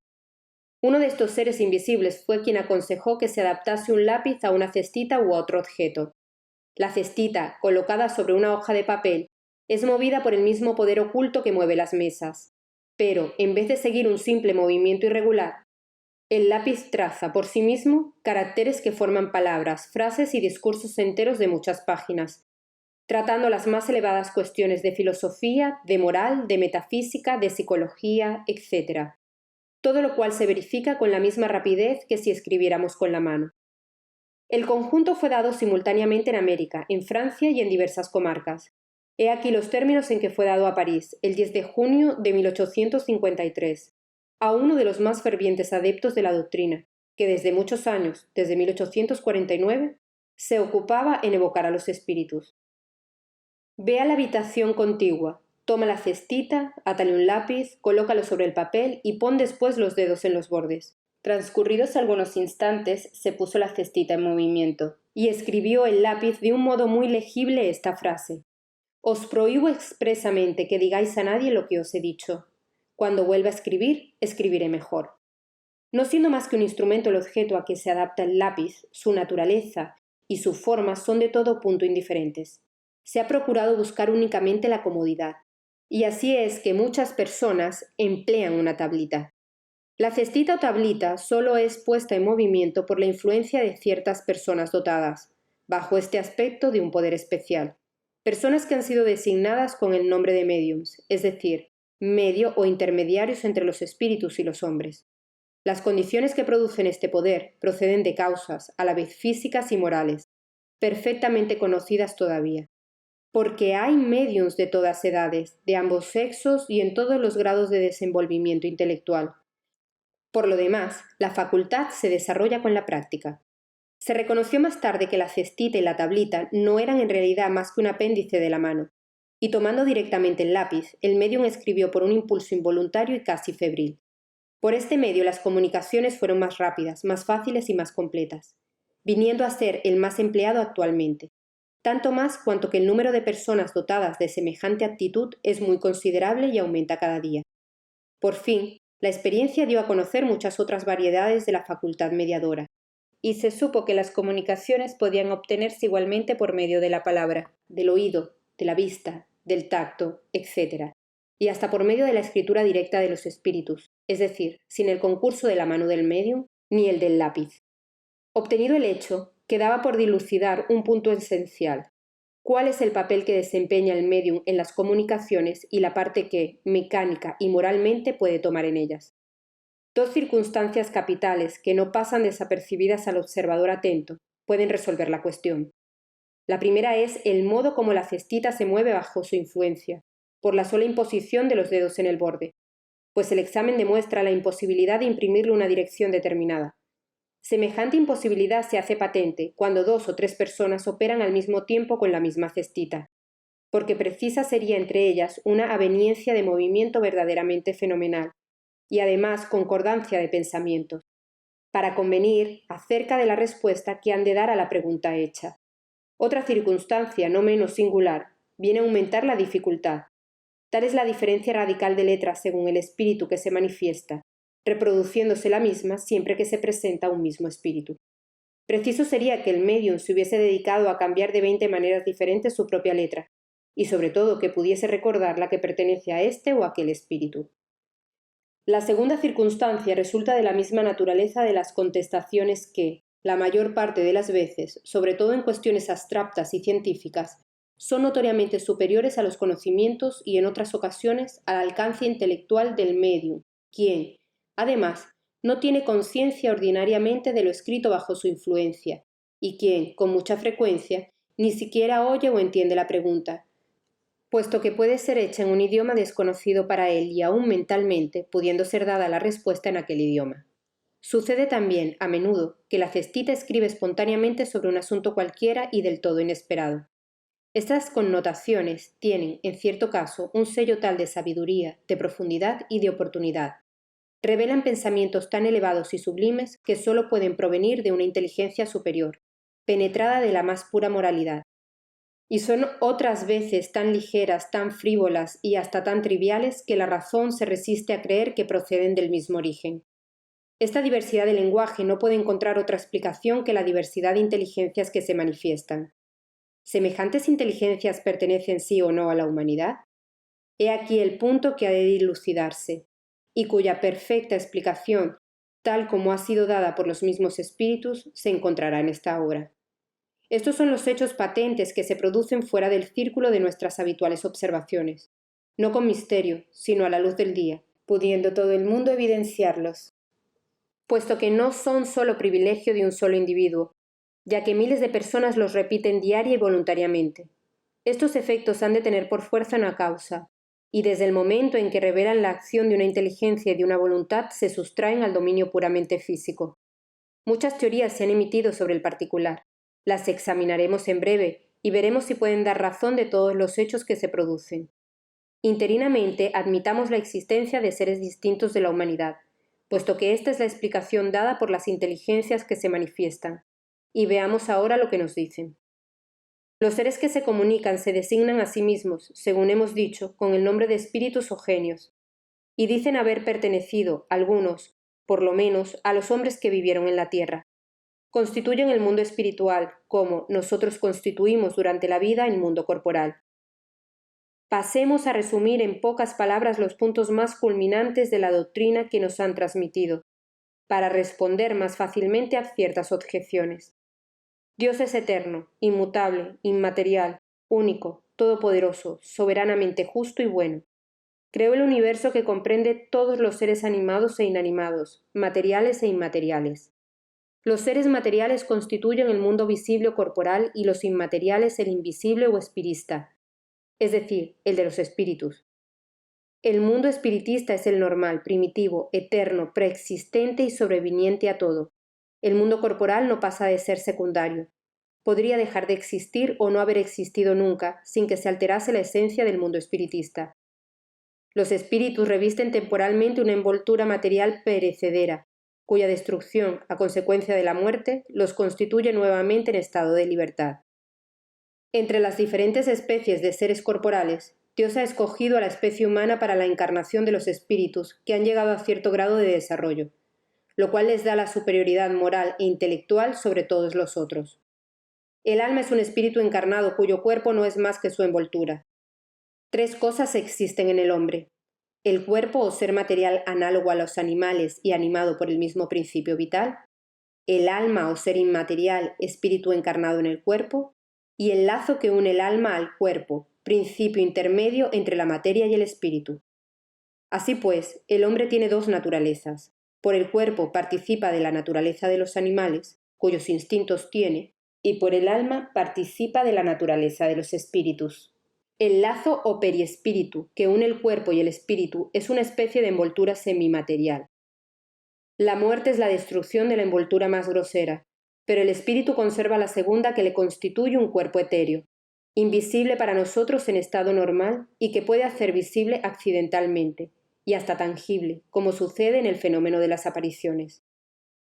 Uno de estos seres invisibles fue quien aconsejó que se adaptase un lápiz a una cestita u a otro objeto. La cestita, colocada sobre una hoja de papel, es movida por el mismo poder oculto que mueve las mesas. Pero, en vez de seguir un simple movimiento irregular, el lápiz traza por sí mismo caracteres que forman palabras, frases y discursos enteros de muchas páginas, tratando las más elevadas cuestiones de filosofía, de moral, de metafísica, de psicología, etc. Todo lo cual se verifica con la misma rapidez que si escribiéramos con la mano. El conjunto fue dado simultáneamente en América, en Francia y en diversas comarcas. He aquí los términos en que fue dado a París, el 10 de junio de 1853, a uno de los más fervientes adeptos de la doctrina, que desde muchos años, desde 1849, se ocupaba en evocar a los espíritus. Ve a la habitación contigua, toma la cestita, átale un lápiz, colócalo sobre el papel y pon después los dedos en los bordes. Transcurridos algunos instantes, se puso la cestita en movimiento, y escribió el lápiz de un modo muy legible esta frase: «Os prohíbo expresamente que digáis a nadie lo que os he dicho. Cuando vuelva a escribir, escribiré mejor». No siendo más que un instrumento el objeto a que se adapta el lápiz, su naturaleza y su forma son de todo punto indiferentes. Se ha procurado buscar únicamente la comodidad, y así es que muchas personas emplean una tablita. La cestita o tablita solo es puesta en movimiento por la influencia de ciertas personas dotadas, bajo este aspecto, de un poder especial. Personas que han sido designadas con el nombre de médiums, es decir, medio o intermediarios entre los espíritus y los hombres. Las condiciones que producen este poder proceden de causas, a la vez físicas y morales, perfectamente conocidas todavía. Porque hay médiums de todas edades, de ambos sexos y en todos los grados de desenvolvimiento intelectual. Por lo demás, la facultad se desarrolla con la práctica. Se reconoció más tarde que la cestita y la tablita no eran en realidad más que un apéndice de la mano, y tomando directamente el lápiz, el médium escribió por un impulso involuntario y casi febril. Por este medio las comunicaciones fueron más rápidas, más fáciles y más completas, viniendo a ser el más empleado actualmente, tanto más cuanto que el número de personas dotadas de semejante aptitud es muy considerable y aumenta cada día. Por fin, la experiencia dio a conocer muchas otras variedades de la facultad mediadora, y se supo que las comunicaciones podían obtenerse igualmente por medio de la palabra, del oído, de la vista, del tacto, etc., y hasta por medio de la escritura directa de los espíritus, es decir, sin el concurso de la mano del médium ni el del lápiz. Obtenido el hecho, quedaba por dilucidar un punto esencial. ¿Cuál es el papel que desempeña el médium en las comunicaciones y la parte que, mecánica y moralmente, puede tomar en ellas? Dos circunstancias capitales que no pasan desapercibidas al observador atento pueden resolver la cuestión. La primera es el modo como la cestita se mueve bajo su influencia, por la sola imposición de los dedos en el borde, pues el examen demuestra la imposibilidad de imprimirle una dirección determinada. Semejante imposibilidad se hace patente cuando 2 o 3 personas operan al mismo tiempo con la misma cestita, porque precisa sería entre ellas una aveniencia de movimiento verdaderamente fenomenal, y además concordancia de pensamientos, para convenir acerca de la respuesta que han de dar a la pregunta hecha. Otra circunstancia, no menos singular, viene a aumentar la dificultad. Tal es la diferencia radical de letras según el espíritu que se manifiesta, reproduciéndose la misma siempre que se presenta un mismo espíritu. Preciso sería que el médium se hubiese dedicado a cambiar de 20 maneras diferentes su propia letra, y sobre todo que pudiese recordar la que pertenece a este o aquel espíritu. La segunda circunstancia resulta de la misma naturaleza de las contestaciones que, la mayor parte de las veces, sobre todo en cuestiones abstractas y científicas, son notoriamente superiores a los conocimientos y en otras ocasiones al alcance intelectual del médium, quien, además, no tiene conciencia ordinariamente de lo escrito bajo su influencia, y quien, con mucha frecuencia, ni siquiera oye o entiende la pregunta, puesto que puede ser hecha en un idioma desconocido para él y aún mentalmente, pudiendo ser dada la respuesta en aquel idioma. Sucede también, a menudo, que la cestita escribe espontáneamente sobre un asunto cualquiera y del todo inesperado. Estas connotaciones tienen, en cierto caso, un sello tal de sabiduría, de profundidad y de oportunidad. Revelan pensamientos tan elevados y sublimes que sólo pueden provenir de una inteligencia superior, penetrada de la más pura moralidad. Y son otras veces tan ligeras, tan frívolas y hasta tan triviales que la razón se resiste a creer que proceden del mismo origen. Esta diversidad de lenguaje no puede encontrar otra explicación que la diversidad de inteligencias que se manifiestan. ¿Semejantes inteligencias pertenecen sí o no a la humanidad? He aquí el punto que ha de dilucidarse, y cuya perfecta explicación, tal como ha sido dada por los mismos espíritus, se encontrará en esta obra. Estos son los hechos patentes que se producen fuera del círculo de nuestras habituales observaciones, no con misterio, sino a la luz del día, pudiendo todo el mundo evidenciarlos, puesto que no son solo privilegio de un solo individuo, ya que miles de personas los repiten diaria y voluntariamente. Estos efectos han de tener por fuerza una causa, y desde el momento en que revelan la acción de una inteligencia y de una voluntad se sustraen al dominio puramente físico. Muchas teorías se han emitido sobre el particular. Las examinaremos en breve y veremos si pueden dar razón de todos los hechos que se producen. Interinamente admitamos la existencia de seres distintos de la humanidad, puesto que esta es la explicación dada por las inteligencias que se manifiestan, y veamos ahora lo que nos dicen. Los seres que se comunican se designan a sí mismos, según hemos dicho, con el nombre de espíritus o genios, y dicen haber pertenecido, algunos, por lo menos, a los hombres que vivieron en la tierra. Constituyen el mundo espiritual, como nosotros constituimos durante la vida el mundo corporal. Pasemos a resumir en pocas palabras los puntos más culminantes de la doctrina que nos han transmitido, para responder más fácilmente a ciertas objeciones. Dios es eterno, inmutable, inmaterial, único, todopoderoso, soberanamente justo y bueno. Creó el universo que comprende todos los seres animados e inanimados, materiales e inmateriales. Los seres materiales constituyen el mundo visible o corporal y los inmateriales el invisible o espirista, es decir, el de los espíritus. El mundo espiritista es el normal, primitivo, eterno, preexistente y sobreviniente a todo. El mundo corporal no pasa de ser secundario. Podría dejar de existir o no haber existido nunca sin que se alterase la esencia del mundo espiritista. Los espíritus revisten temporalmente una envoltura material perecedera, cuya destrucción, a consecuencia de la muerte, los constituye nuevamente en estado de libertad. Entre las diferentes especies de seres corporales, Dios ha escogido a la especie humana para la encarnación de los espíritus que han llegado a cierto grado de desarrollo, lo cual les da la superioridad moral e intelectual sobre todos los otros. El alma es un espíritu encarnado cuyo cuerpo no es más que su envoltura. Tres cosas existen en el hombre: ¿El cuerpo o ser material análogo a los animales y animado por el mismo principio vital? ¿El alma o ser inmaterial, espíritu encarnado en el cuerpo? Y el lazo que une el alma al cuerpo, principio intermedio entre la materia y el espíritu. Así pues, el hombre tiene dos naturalezas. Por el cuerpo participa de la naturaleza de los animales, cuyos instintos tiene, y por el alma participa de la naturaleza de los espíritus. El lazo o periespíritu que une el cuerpo y el espíritu es una especie de envoltura semimaterial. La muerte es la destrucción de la envoltura más grosera, pero el espíritu conserva la segunda que le constituye un cuerpo etéreo, invisible para nosotros en estado normal y que puede hacer visible accidentalmente, y hasta tangible, como sucede en el fenómeno de las apariciones.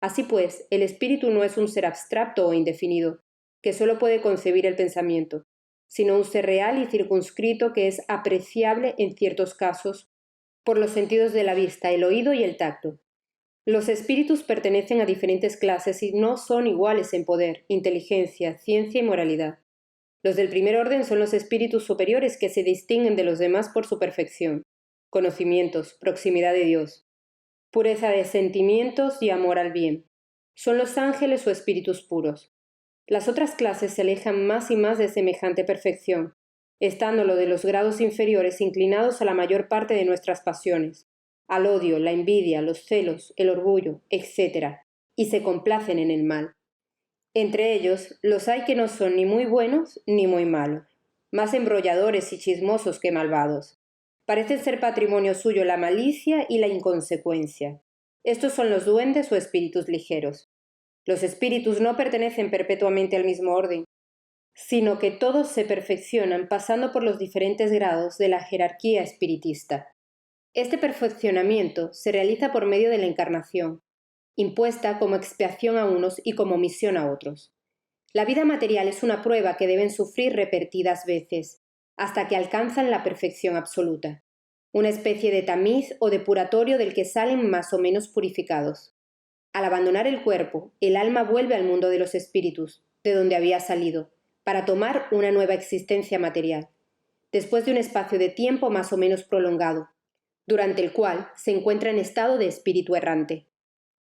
Así pues, el espíritu no es un ser abstracto o indefinido, que solo puede concebir el pensamiento, sino un ser real y circunscrito que es apreciable en ciertos casos por los sentidos de la vista, el oído y el tacto. Los espíritus pertenecen a diferentes clases y no son iguales en poder, inteligencia, ciencia y moralidad. Los del primer orden son los espíritus superiores que se distinguen de los demás por su perfección, conocimientos, proximidad de Dios, pureza de sentimientos y amor al bien. Son los ángeles o espíritus puros. Las otras clases se alejan más y más de semejante perfección, estando lo de los grados inferiores inclinados a la mayor parte de nuestras pasiones, al odio, la envidia, los celos, el orgullo, etc., y se complacen en el mal. Entre ellos, los hay que no son ni muy buenos ni muy malos, más embrolladores y chismosos que malvados. Parecen ser patrimonio suyo la malicia y la inconsecuencia. Estos son los duendes o espíritus ligeros. Los espíritus no pertenecen perpetuamente al mismo orden, sino que todos se perfeccionan pasando por los diferentes grados de la jerarquía espiritista. Este perfeccionamiento se realiza por medio de la encarnación, impuesta como expiación a unos y como misión a otros. La vida material es una prueba que deben sufrir repetidas veces, hasta que alcanzan la perfección absoluta, una especie de tamiz o depuratorio del que salen más o menos purificados. Al abandonar el cuerpo, el alma vuelve al mundo de los espíritus, de donde había salido, para tomar una nueva existencia material, después de un espacio de tiempo más o menos prolongado, durante el cual se encuentra en estado de espíritu errante.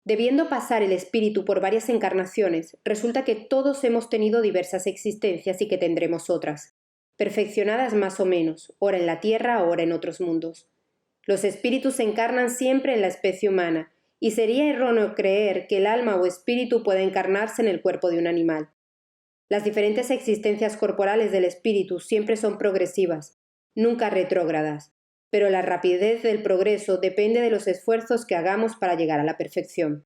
Debiendo pasar el espíritu por varias encarnaciones, resulta que todos hemos tenido diversas existencias y que tendremos otras, perfeccionadas más o menos, ora en la tierra, ora en otros mundos. Los espíritus se encarnan siempre en la especie humana, y sería erróneo creer que el alma o espíritu pueda encarnarse en el cuerpo de un animal. Las diferentes existencias corporales del espíritu siempre son progresivas, nunca retrógradas, pero la rapidez del progreso depende de los esfuerzos que hagamos para llegar a la perfección.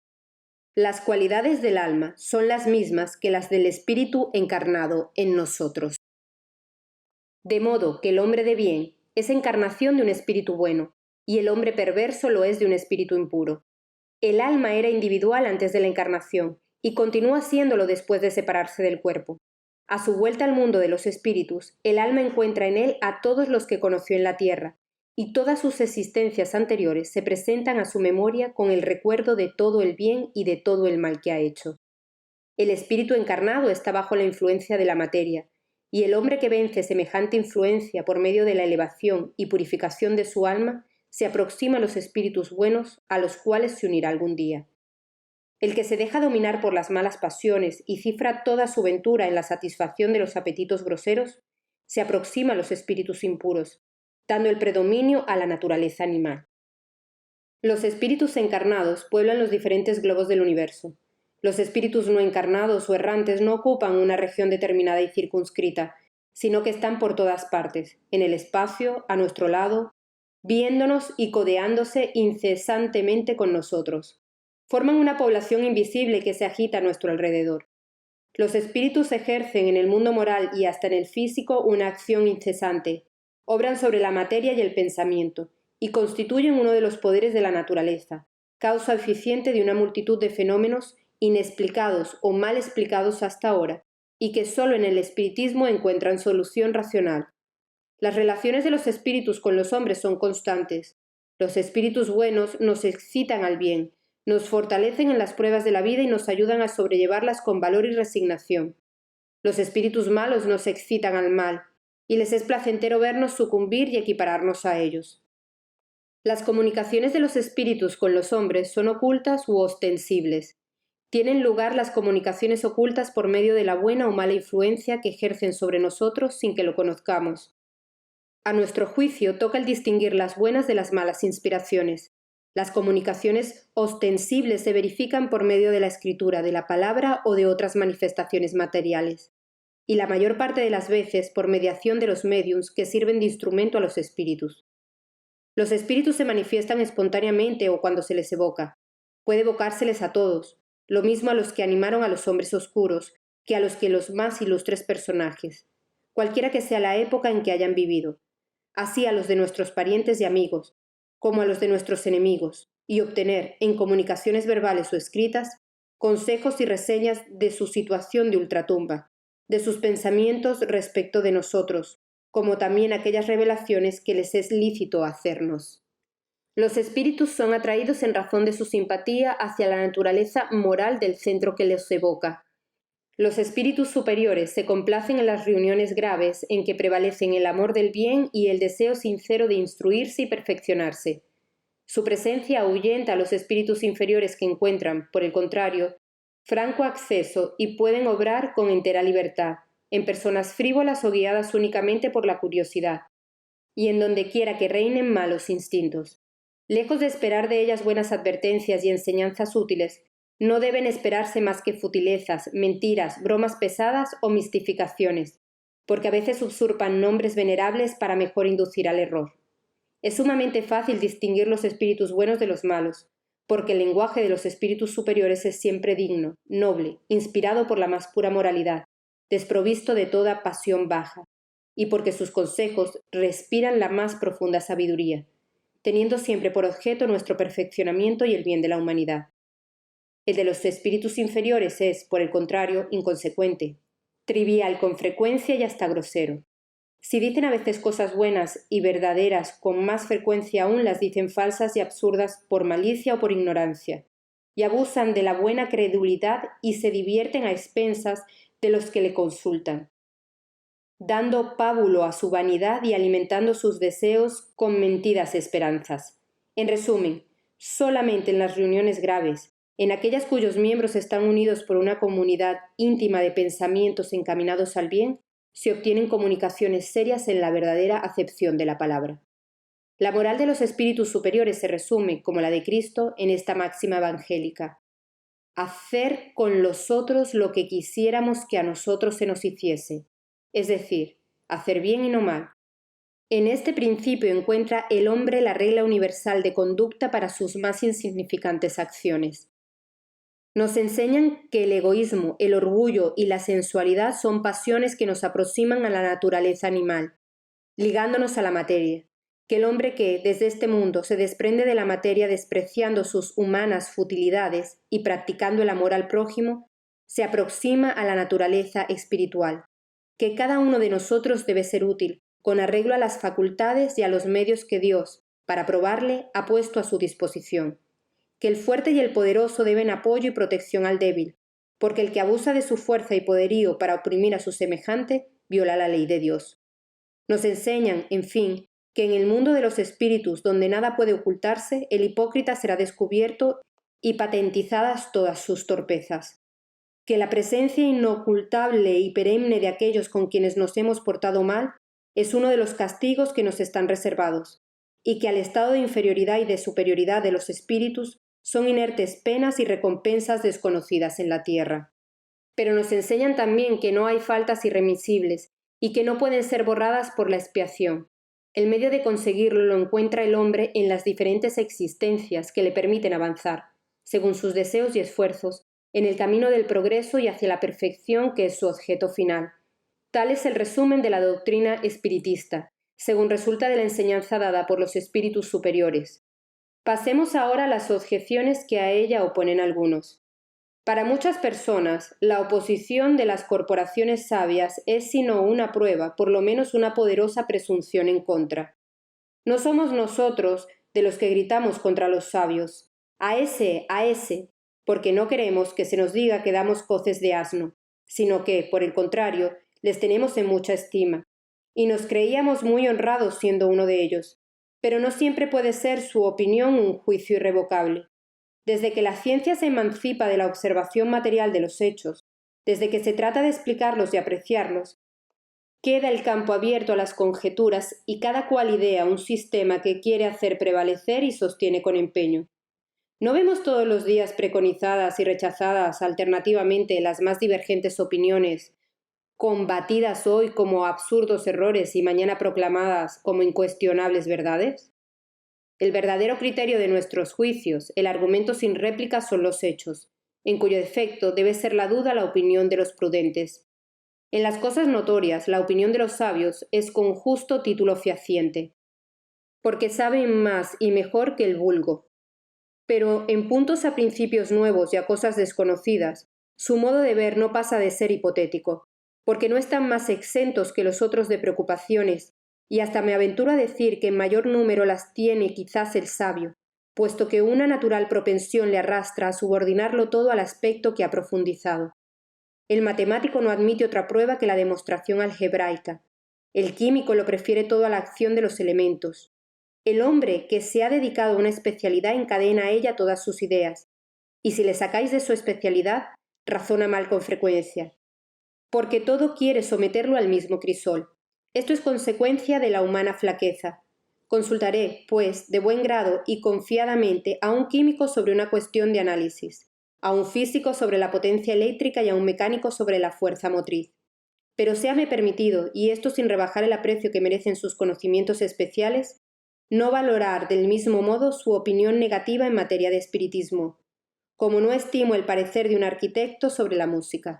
Las cualidades del alma son las mismas que las del espíritu encarnado en nosotros. De modo que el hombre de bien es encarnación de un espíritu bueno, y el hombre perverso lo es de un espíritu impuro. El alma era individual antes de la encarnación, y continúa siéndolo después de separarse del cuerpo. A su vuelta al mundo de los espíritus, el alma encuentra en él a todos los que conoció en la tierra, y todas sus existencias anteriores se presentan a su memoria con el recuerdo de todo el bien y de todo el mal que ha hecho. El espíritu encarnado está bajo la influencia de la materia, y el hombre que vence semejante influencia por medio de la elevación y purificación de su alma se aproxima a los espíritus buenos a los cuales se unirá algún día. El que se deja dominar por las malas pasiones y cifra toda su ventura en la satisfacción de los apetitos groseros, se aproxima a los espíritus impuros, dando el predominio a la naturaleza animal. Los espíritus encarnados pueblan los diferentes globos del universo. Los espíritus no encarnados o errantes no ocupan una región determinada y circunscrita, sino que están por todas partes, en el espacio, a nuestro lado, viéndonos y codeándose incesantemente con nosotros. Forman una población invisible que se agita a nuestro alrededor. Los espíritus ejercen en el mundo moral y hasta en el físico una acción incesante, obran sobre la materia y el pensamiento, y constituyen uno de los poderes de la naturaleza, causa eficiente de una multitud de fenómenos inexplicados o mal explicados hasta ahora, y que sólo en el espiritismo encuentran solución racional. Las relaciones de los espíritus con los hombres son constantes. Los espíritus buenos nos excitan al bien, nos fortalecen en las pruebas de la vida y nos ayudan a sobrellevarlas con valor y resignación. Los espíritus malos nos excitan al mal, y les es placentero vernos sucumbir y equipararnos a ellos. Las comunicaciones de los espíritus con los hombres son ocultas u ostensibles. Tienen lugar las comunicaciones ocultas por medio de la buena o mala influencia que ejercen sobre nosotros sin que lo conozcamos. A nuestro juicio toca el distinguir las buenas de las malas inspiraciones. Las comunicaciones ostensibles se verifican por medio de la escritura, de la palabra o de otras manifestaciones materiales, y la mayor parte de las veces por mediación de los médiums que sirven de instrumento a los espíritus. Los espíritus se manifiestan espontáneamente o cuando se les evoca. Puede evocárseles a todos, lo mismo a los que animaron a los hombres oscuros que a los más ilustres personajes, cualquiera que sea la época en que hayan vivido, así a los de nuestros parientes y amigos, como a los de nuestros enemigos, y obtener, en comunicaciones verbales o escritas, consejos y reseñas de su situación de ultratumba, de sus pensamientos respecto de nosotros, como también aquellas revelaciones que les es lícito hacernos. Los espíritus son atraídos en razón de su simpatía hacia la naturaleza moral del centro que los evoca. Los espíritus superiores se complacen en las reuniones graves en que prevalecen el amor del bien y el deseo sincero de instruirse y perfeccionarse. Su presencia ahuyenta a los espíritus inferiores que encuentran, por el contrario, franco acceso y pueden obrar con entera libertad, en personas frívolas o guiadas únicamente por la curiosidad, y en donde quiera que reinen malos instintos. Lejos de esperar de ellas buenas advertencias y enseñanzas útiles, no deben esperarse más que futilezas, mentiras, bromas pesadas o mistificaciones, porque a veces usurpan nombres venerables para mejor inducir al error. Es sumamente fácil distinguir los espíritus buenos de los malos, porque el lenguaje de los espíritus superiores es siempre digno, noble, inspirado por la más pura moralidad, desprovisto de toda pasión baja, y porque sus consejos respiran la más profunda sabiduría, teniendo siempre por objeto nuestro perfeccionamiento y el bien de la humanidad. El de los espíritus inferiores es, por el contrario, inconsecuente, trivial con frecuencia y hasta grosero. Si dicen a veces cosas buenas y verdaderas, con más frecuencia aún las dicen falsas y absurdas por malicia o por ignorancia, y abusan de la buena credulidad y se divierten a expensas de los que le consultan, dando pábulo a su vanidad y alimentando sus deseos con mentidas esperanzas. En resumen, solamente en las reuniones graves, en aquellas cuyos miembros están unidos por una comunidad íntima de pensamientos encaminados al bien, se obtienen comunicaciones serias en la verdadera acepción de la palabra. La moral de los espíritus superiores se resume, como la de Cristo, en esta máxima evangélica: hacer con los otros lo que quisiéramos que a nosotros se nos hiciese, es decir, hacer bien y no mal. En este principio encuentra el hombre la regla universal de conducta para sus más insignificantes acciones. Nos enseñan que el egoísmo, el orgullo y la sensualidad son pasiones que nos aproximan a la naturaleza animal, ligándonos a la materia, que el hombre que, desde este mundo, se desprende de la materia despreciando sus humanas futilidades y practicando el amor al prójimo, se aproxima a la naturaleza espiritual, que cada uno de nosotros debe ser útil, con arreglo a las facultades y a los medios que Dios, para probarle, ha puesto a su disposición, que el fuerte y el poderoso deben apoyo y protección al débil, porque el que abusa de su fuerza y poderío para oprimir a su semejante, viola la ley de Dios. Nos enseñan, en fin, que en el mundo de los espíritus, donde nada puede ocultarse, el hipócrita será descubierto y patentizadas todas sus torpezas, que la presencia inocultable y perenne de aquellos con quienes nos hemos portado mal es uno de los castigos que nos están reservados, y que al estado de inferioridad y de superioridad de los espíritus son inertes penas y recompensas desconocidas en la tierra. Pero nos enseñan también que no hay faltas irremisibles y que no pueden ser borradas por la expiación. El medio de conseguirlo lo encuentra el hombre en las diferentes existencias que le permiten avanzar, según sus deseos y esfuerzos, en el camino del progreso y hacia la perfección que es su objeto final. Tal es el resumen de la doctrina espiritista, según resulta de la enseñanza dada por los espíritus superiores. Pasemos ahora a las objeciones que a ella oponen algunos. Para muchas personas, la oposición de las corporaciones sabias es sino una prueba, por lo menos una poderosa presunción en contra. No somos nosotros de los que gritamos contra los sabios, a ese, porque no queremos que se nos diga que damos coces de asno, sino que, por el contrario, les tenemos en mucha estima, y nos creíamos muy honrados siendo uno de ellos. pero no siempre puede ser su opinión un juicio irrevocable. Desde que la ciencia se emancipa de la observación material de los hechos, desde que se trata de explicarlos y apreciarlos, queda el campo abierto a las conjeturas y cada cual idea un sistema que quiere hacer prevalecer y sostiene con empeño. ¿No vemos todos los días preconizadas y rechazadas alternativamente las más divergentes opiniones, combatidas hoy como absurdos errores y mañana proclamadas como incuestionables verdades? El verdadero criterio de nuestros juicios, el argumento sin réplica son los hechos, en cuyo efecto debe ser la duda la opinión de los prudentes. En las cosas notorias, la opinión de los sabios es con justo título fehaciente, porque saben más y mejor que el vulgo. Pero en puntos a principios nuevos y a cosas desconocidas, su modo de ver no pasa de ser hipotético, porque no están más exentos que los otros de preocupaciones, y hasta me aventuro a decir que en mayor número las tiene quizás el sabio, puesto que una natural propensión le arrastra a subordinarlo todo al aspecto que ha profundizado. El matemático no admite otra prueba que la demostración algebraica. El químico lo prefiere todo a la acción de los elementos. El hombre que se ha dedicado a una especialidad encadena a ella todas sus ideas, y si le sacáis de su especialidad, razona mal con frecuencia, porque todo quiere someterlo al mismo crisol. Esto es consecuencia de la humana flaqueza. Consultaré, pues, de buen grado y confiadamente a un químico sobre una cuestión de análisis, a un físico sobre la potencia eléctrica y a un mecánico sobre la fuerza motriz. Pero séame permitido, y esto sin rebajar el aprecio que merecen sus conocimientos especiales, no valorar del mismo modo su opinión negativa en materia de espiritismo, como no estimo el parecer de un arquitecto sobre la música.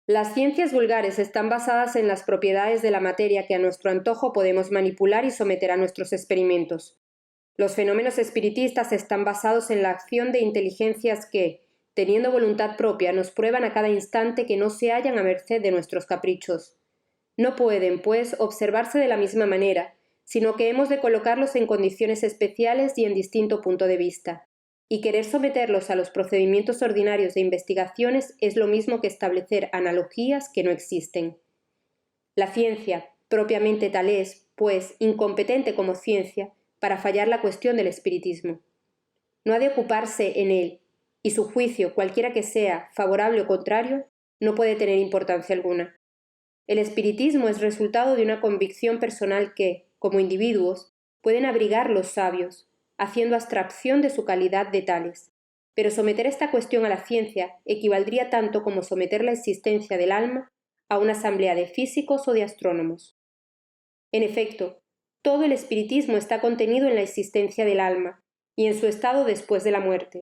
Las ciencias vulgares están basadas en las propiedades de la materia que a nuestro antojo podemos manipular y someter a nuestros experimentos. Los fenómenos espiritistas están basados en la acción de inteligencias que, teniendo voluntad propia, nos prueban a cada instante que no se hallan a merced de nuestros caprichos. No pueden, pues, observarse de la misma manera, sino que hemos de colocarlos en condiciones especiales y en distinto punto de vista, y querer someterlos a los procedimientos ordinarios de investigaciones es lo mismo que establecer analogías que no existen. La ciencia, propiamente tal es, pues, incompetente como ciencia, para fallar la cuestión del espiritismo. No ha de ocuparse en él, y su juicio, cualquiera que sea, favorable o contrario, no puede tener importancia alguna. El espiritismo es resultado de una convicción personal que, como individuos, pueden abrigar los sabios, haciendo abstracción de su calidad de tales. Pero someter esta cuestión a la ciencia equivaldría tanto como someter la existencia del alma a una asamblea de físicos o de astrónomos. En efecto, todo el espiritismo está contenido en la existencia del alma y en su estado después de la muerte.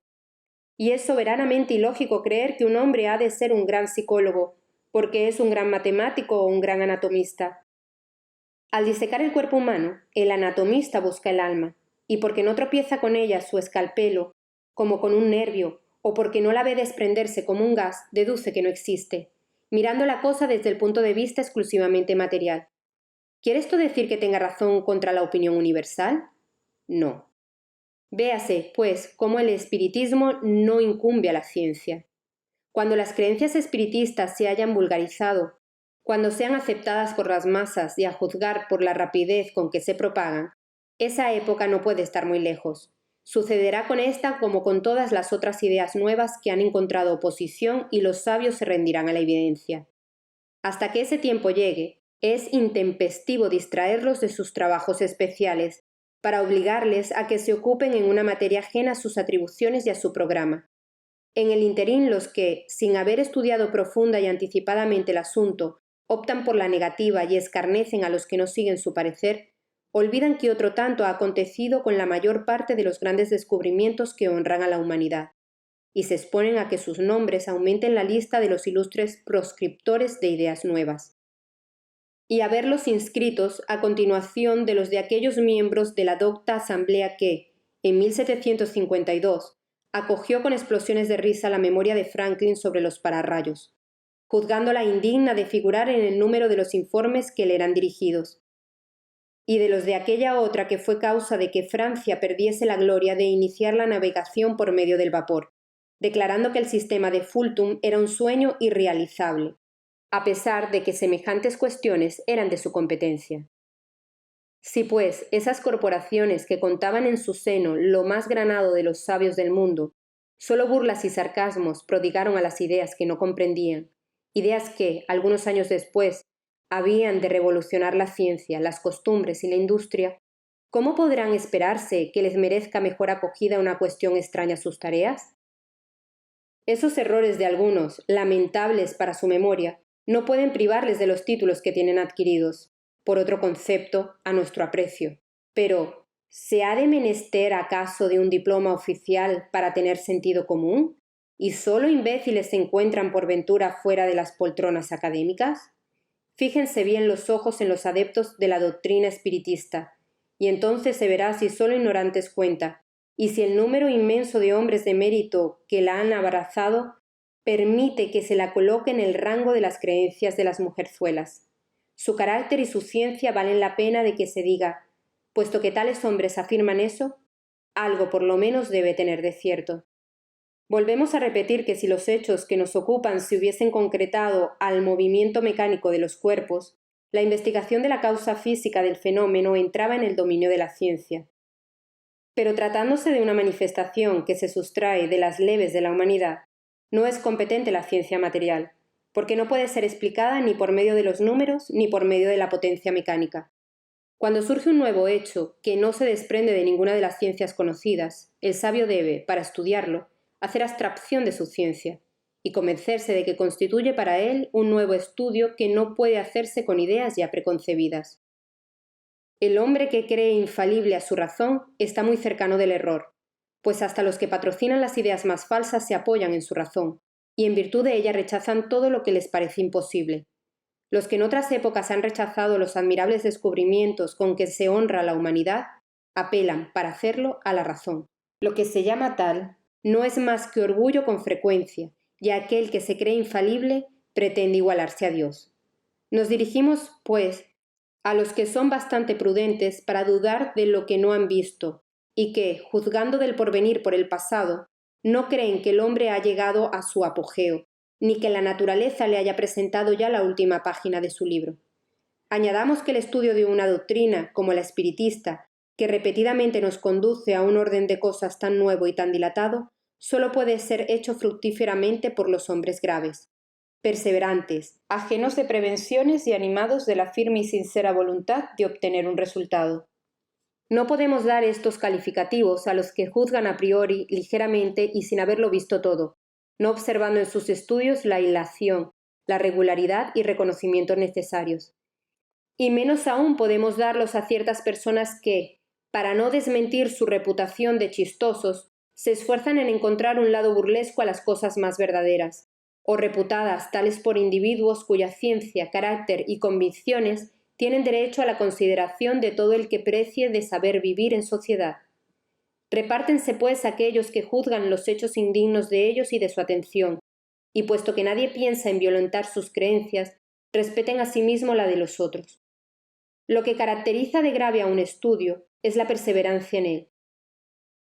Y es soberanamente ilógico creer que un hombre ha de ser un gran psicólogo, porque es un gran matemático o un gran anatomista. Al disecar el cuerpo humano, el anatomista busca el alma, y porque no tropieza con ella su escalpelo, como con un nervio, o porque no la ve desprenderse como un gas, deduce que no existe, mirando la cosa desde el punto de vista exclusivamente material. ¿Quiere esto decir que tenga razón contra la opinión universal? No. Véase, pues, cómo el espiritismo no incumbe a la ciencia. Cuando las creencias espiritistas se hayan vulgarizado, cuando sean aceptadas por las masas y a juzgar por la rapidez con que se propagan, esa época no puede estar muy lejos. Sucederá con esta como con todas las otras ideas nuevas que han encontrado oposición y los sabios se rendirán a la evidencia. Hasta que ese tiempo llegue, es intempestivo distraerlos de sus trabajos especiales para obligarles a que se ocupen en una materia ajena a sus atribuciones y a su programa. En el interín, los que, sin haber estudiado profunda y anticipadamente el asunto, optan por la negativa y escarnecen a los que no siguen su parecer, olvidan que otro tanto ha acontecido con la mayor parte de los grandes descubrimientos que honran a la humanidad, y se exponen a que sus nombres aumenten la lista de los ilustres proscriptores de ideas nuevas, y a verlos inscritos a continuación de los de aquellos miembros de la docta asamblea que, en 1752, acogió con explosiones de risa la memoria de Franklin sobre los pararrayos, juzgándola indigna de figurar en el número de los informes que le eran dirigidos, y de los de aquella otra que fue causa de que Francia perdiese la gloria de iniciar la navegación por medio del vapor, declarando que el sistema de Fulton era un sueño irrealizable, a pesar de que semejantes cuestiones eran de su competencia. Si pues esas corporaciones que contaban en su seno lo más granado de los sabios del mundo, solo burlas y sarcasmos prodigaron a las ideas que no comprendían, ideas que, algunos años después, habían de revolucionar la ciencia, las costumbres y la industria, ¿cómo podrán esperarse que les merezca mejor acogida una cuestión extraña a sus tareas? Esos errores de algunos, lamentables para su memoria, no pueden privarles de los títulos que tienen adquiridos, por otro concepto, a nuestro aprecio. Pero, ¿se ha de menester acaso de un diploma oficial para tener sentido común? ¿Y solo imbéciles se encuentran por ventura fuera de las poltronas académicas? Fíjense bien los ojos en los adeptos de la doctrina espiritista, y entonces se verá si solo ignorantes cuenta, y si el número inmenso de hombres de mérito que la han abrazado permite que se la coloque en el rango de las creencias de las mujerzuelas. Su carácter y su ciencia valen la pena de que se diga, puesto que tales hombres afirman eso, algo por lo menos debe tener de cierto. Volvemos a repetir que si los hechos que nos ocupan se hubiesen concretado al movimiento mecánico de los cuerpos, la investigación de la causa física del fenómeno entraba en el dominio de la ciencia. Pero tratándose de una manifestación que se sustrae de las leves de la humanidad, no es competente la ciencia material, porque no puede ser explicada ni por medio de los números ni por medio de la potencia mecánica. Cuando surge un nuevo hecho que no se desprende de ninguna de las ciencias conocidas, el sabio debe, para estudiarlo, hacer abstracción de su ciencia y convencerse de que constituye para él un nuevo estudio que no puede hacerse con ideas ya preconcebidas. El hombre que cree infalible a su razón está muy cercano del error, pues hasta los que patrocinan las ideas más falsas se apoyan en su razón, y en virtud de ella rechazan todo lo que les parece imposible. Los que en otras épocas han rechazado los admirables descubrimientos con que se honra a la humanidad, apelan, para hacerlo, a la razón. Lo que se llama tal no es más que orgullo con frecuencia, y aquel que se cree infalible pretende igualarse a Dios. Nos dirigimos, pues, a los que son bastante prudentes para dudar de lo que no han visto, y que, juzgando del porvenir por el pasado, no creen que el hombre ha llegado a su apogeo, ni que la naturaleza le haya presentado ya la última página de su libro. Añadamos que el estudio de una doctrina, como la espiritista, que repetidamente nos conduce a un orden de cosas tan nuevo y tan dilatado, solo puede ser hecho fructíferamente por los hombres graves, perseverantes, ajenos de prevenciones y animados de la firme y sincera voluntad de obtener un resultado. No podemos dar estos calificativos a los que juzgan a priori, ligeramente y sin haberlo visto todo, no observando en sus estudios la hilación, la regularidad y reconocimientos necesarios. Y menos aún podemos darlos a ciertas personas que, para no desmentir su reputación de chistosos, se esfuerzan en encontrar un lado burlesco a las cosas más verdaderas, o reputadas tales por individuos cuya ciencia, carácter y convicciones tienen derecho a la consideración de todo el que precie de saber vivir en sociedad. Repártense, pues, aquellos que juzgan los hechos indignos de ellos y de su atención, y puesto que nadie piensa en violentar sus creencias, respeten asimismo la de los otros. Lo que caracteriza de grave a un estudio es la perseverancia en él.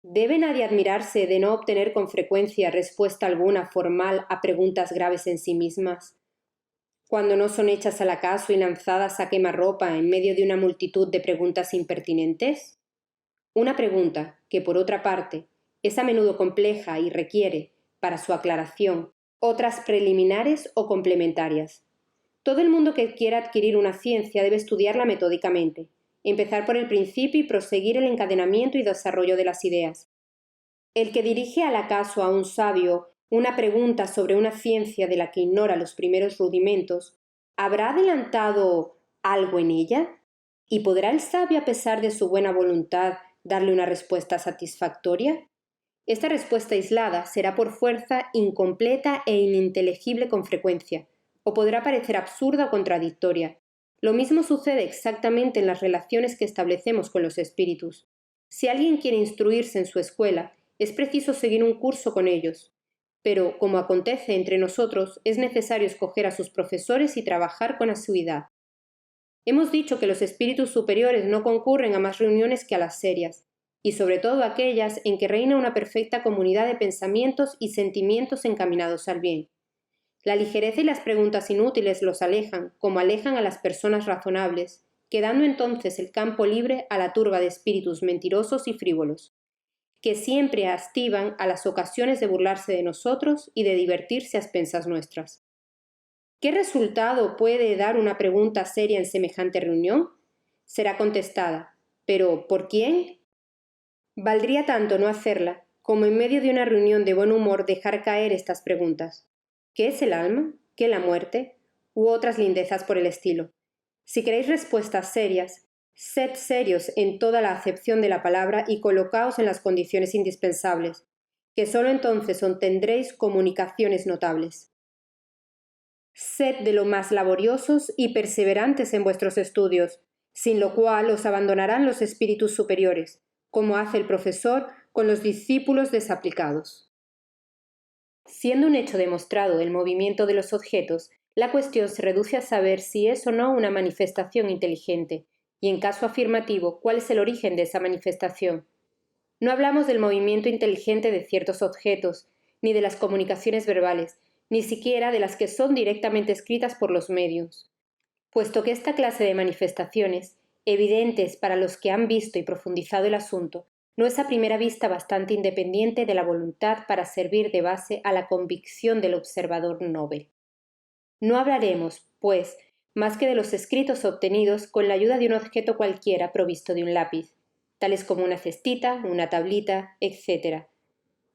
¿Debe nadie admirarse de no obtener con frecuencia respuesta alguna formal a preguntas graves en sí mismas, cuando no son hechas al acaso y lanzadas a quemarropa en medio de una multitud de preguntas impertinentes? Una pregunta que, por otra parte, es a menudo compleja y requiere, para su aclaración, otras preliminares o complementarias. Todo el mundo que quiera adquirir una ciencia debe estudiarla metódicamente, empezar por el principio y proseguir el encadenamiento y desarrollo de las ideas. El que dirige al acaso a un sabio una pregunta sobre una ciencia de la que ignora los primeros rudimentos, ¿habrá adelantado algo en ella? ¿Y podrá el sabio, a pesar de su buena voluntad, darle una respuesta satisfactoria? Esta respuesta aislada será por fuerza incompleta e ininteligible con frecuencia, o podrá parecer absurda o contradictoria. Lo mismo sucede exactamente en las relaciones que establecemos con los espíritus. Si alguien quiere instruirse en su escuela, es preciso seguir un curso con ellos. Pero, como acontece entre nosotros, es necesario escoger a sus profesores y trabajar con asiduidad. Hemos dicho que los espíritus superiores no concurren a más reuniones que a las serias, y sobre todo aquellas en que reina una perfecta comunidad de pensamientos y sentimientos encaminados al bien. La ligereza y las preguntas inútiles los alejan, como alejan a las personas razonables, quedando entonces el campo libre a la turba de espíritus mentirosos y frívolos, que siempre astiban a las ocasiones de burlarse de nosotros y de divertirse a expensas nuestras. ¿Qué resultado puede dar una pregunta seria en semejante reunión? Será contestada, ¿pero por quién? Valdría tanto no hacerla, como en medio de una reunión de buen humor dejar caer estas preguntas. ¿Qué es el alma? ¿Qué la muerte? U otras lindezas por el estilo. Si queréis respuestas serias, sed serios en toda la acepción de la palabra y colocaos en las condiciones indispensables, que sólo entonces obtendréis comunicaciones notables. Sed de lo más laboriosos y perseverantes en vuestros estudios, sin lo cual os abandonarán los espíritus superiores, como hace el profesor con los discípulos desaplicados. Siendo un hecho demostrado el movimiento de los objetos, la cuestión se reduce a saber si es o no una manifestación inteligente, y en caso afirmativo, cuál es el origen de esa manifestación. No hablamos del movimiento inteligente de ciertos objetos, ni de las comunicaciones verbales, ni siquiera de las que son directamente escritas por los medios, puesto que esta clase de manifestaciones, evidentes para los que han visto y profundizado el asunto, no es a primera vista bastante independiente de la voluntad para servir de base a la convicción del observador noble. No hablaremos, pues, más que de los escritos obtenidos con la ayuda de un objeto cualquiera provisto de un lápiz, tales como una cestita, una tablita, etc.,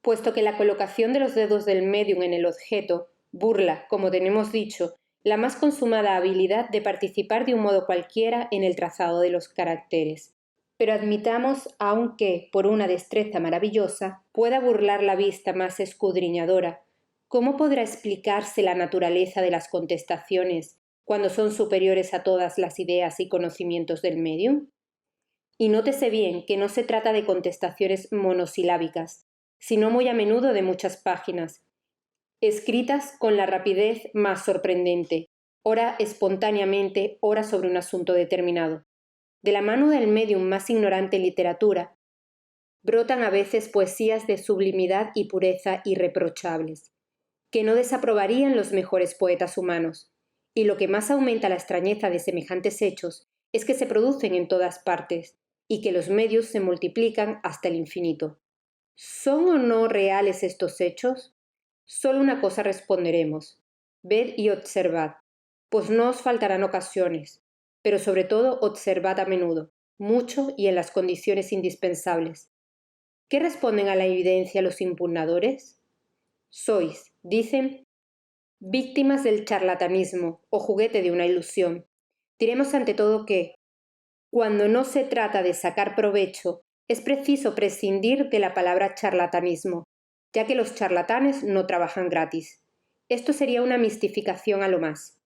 puesto que la colocación de los dedos del médium en el objeto burla, como tenemos dicho, la más consumada habilidad de participar de un modo cualquiera en el trazado de los caracteres. Pero admitamos aun que, por una destreza maravillosa, pueda burlar la vista más escudriñadora, ¿cómo podrá explicarse la naturaleza de las contestaciones cuando son superiores a todas las ideas y conocimientos del médium? Y nótese bien que no se trata de contestaciones monosilábicas, sino muy a menudo de muchas páginas, escritas con la rapidez más sorprendente, ora espontáneamente, ora sobre un asunto determinado. De la mano del médium más ignorante en literatura, brotan a veces poesías de sublimidad y pureza irreprochables, que no desaprobarían los mejores poetas humanos, y lo que más aumenta la extrañeza de semejantes hechos es que se producen en todas partes, y que los medios se multiplican hasta el infinito. ¿Son o no reales estos hechos? Solo una cosa responderemos: ved y observad, pues no os faltarán ocasiones, pero sobre todo observad a menudo, mucho y en las condiciones indispensables. ¿Qué responden a la evidencia los impugnadores? Sois, dicen, víctimas del charlatanismo o juguete de una ilusión. Diremos ante todo que, cuando no se trata de sacar provecho, es preciso prescindir de la palabra charlatanismo, ya que los charlatanes no trabajan gratis. Esto sería una mistificación a lo más.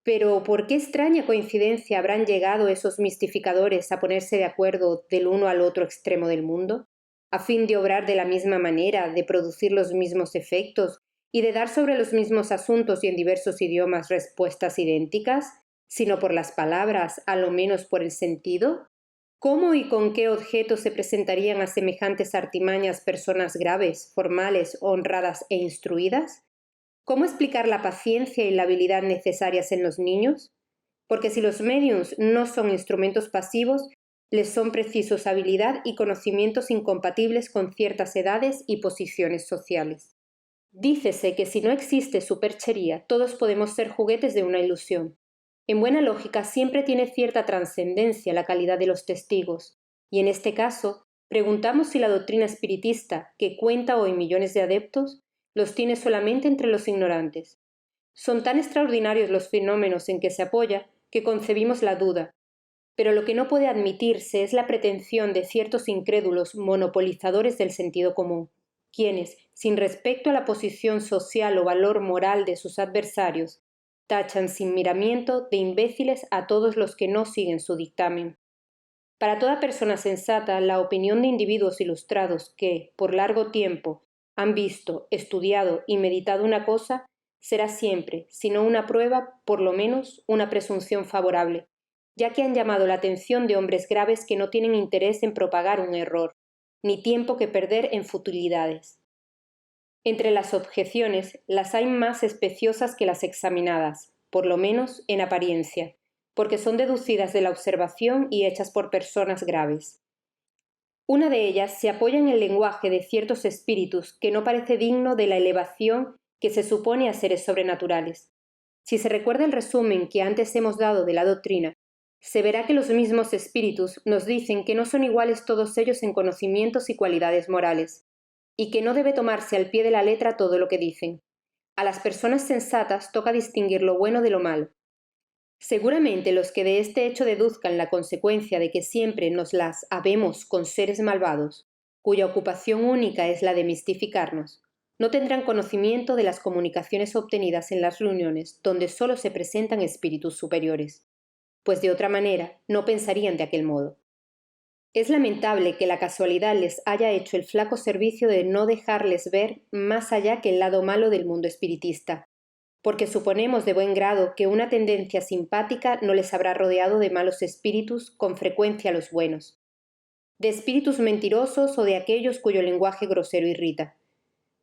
Pero ¿por qué extraña coincidencia habrán llegado esos mistificadores a ponerse de acuerdo del uno al otro extremo del mundo, a fin de obrar de la misma manera, de producir los mismos efectos y de dar sobre los mismos asuntos y en diversos idiomas respuestas idénticas, sino por las palabras, a lo menos por el sentido? ¿Cómo y con qué objetos se presentarían a semejantes artimañas personas graves, formales, honradas e instruidas? ¿Cómo explicar la paciencia y la habilidad necesarias en los niños? Porque si los mediums no son instrumentos pasivos, les son precisos habilidad y conocimientos incompatibles con ciertas edades y posiciones sociales. Dícese que si no existe superchería, todos podemos ser juguetes de una ilusión. En buena lógica siempre tiene cierta trascendencia la calidad de los testigos, y en este caso, preguntamos si la doctrina espiritista, que cuenta hoy millones de adeptos, los tiene solamente entre los ignorantes. Son tan extraordinarios los fenómenos en que se apoya que concebimos la duda, pero lo que no puede admitirse es la pretensión de ciertos incrédulos monopolizadores del sentido común, quienes, sin respecto a la posición social o valor moral de sus adversarios, tachan sin miramiento de imbéciles a todos los que no siguen su dictamen. Para toda persona sensata, la opinión de individuos ilustrados que, por largo tiempo, han visto, estudiado y meditado una cosa, será siempre, si no una prueba, por lo menos una presunción favorable, ya que han llamado la atención de hombres graves que no tienen interés en propagar un error, ni tiempo que perder en futilidades. Entre las objeciones las hay más especiosas que las examinadas, por lo menos en apariencia, porque son deducidas de la observación y hechas por personas graves. Una de ellas se apoya en el lenguaje de ciertos espíritus que no parece digno de la elevación que se supone a seres sobrenaturales. Si se recuerda el resumen que antes hemos dado de la doctrina, se verá que los mismos espíritus nos dicen que no son iguales todos ellos en conocimientos y cualidades morales, y que no debe tomarse al pie de la letra todo lo que dicen. A las personas sensatas toca distinguir lo bueno de lo malo. Seguramente los que de este hecho deduzcan la consecuencia de que siempre nos las habemos con seres malvados, cuya ocupación única es la de mistificarnos, no tendrán conocimiento de las comunicaciones obtenidas en las reuniones donde solo se presentan espíritus superiores, pues de otra manera no pensarían de aquel modo. Es lamentable que la casualidad les haya hecho el flaco servicio de no dejarles ver más allá que el lado malo del mundo espiritista, porque suponemos de buen grado que una tendencia simpática no les habrá rodeado de malos espíritus, con frecuencia los buenos, de espíritus mentirosos o de aquellos cuyo lenguaje grosero irrita.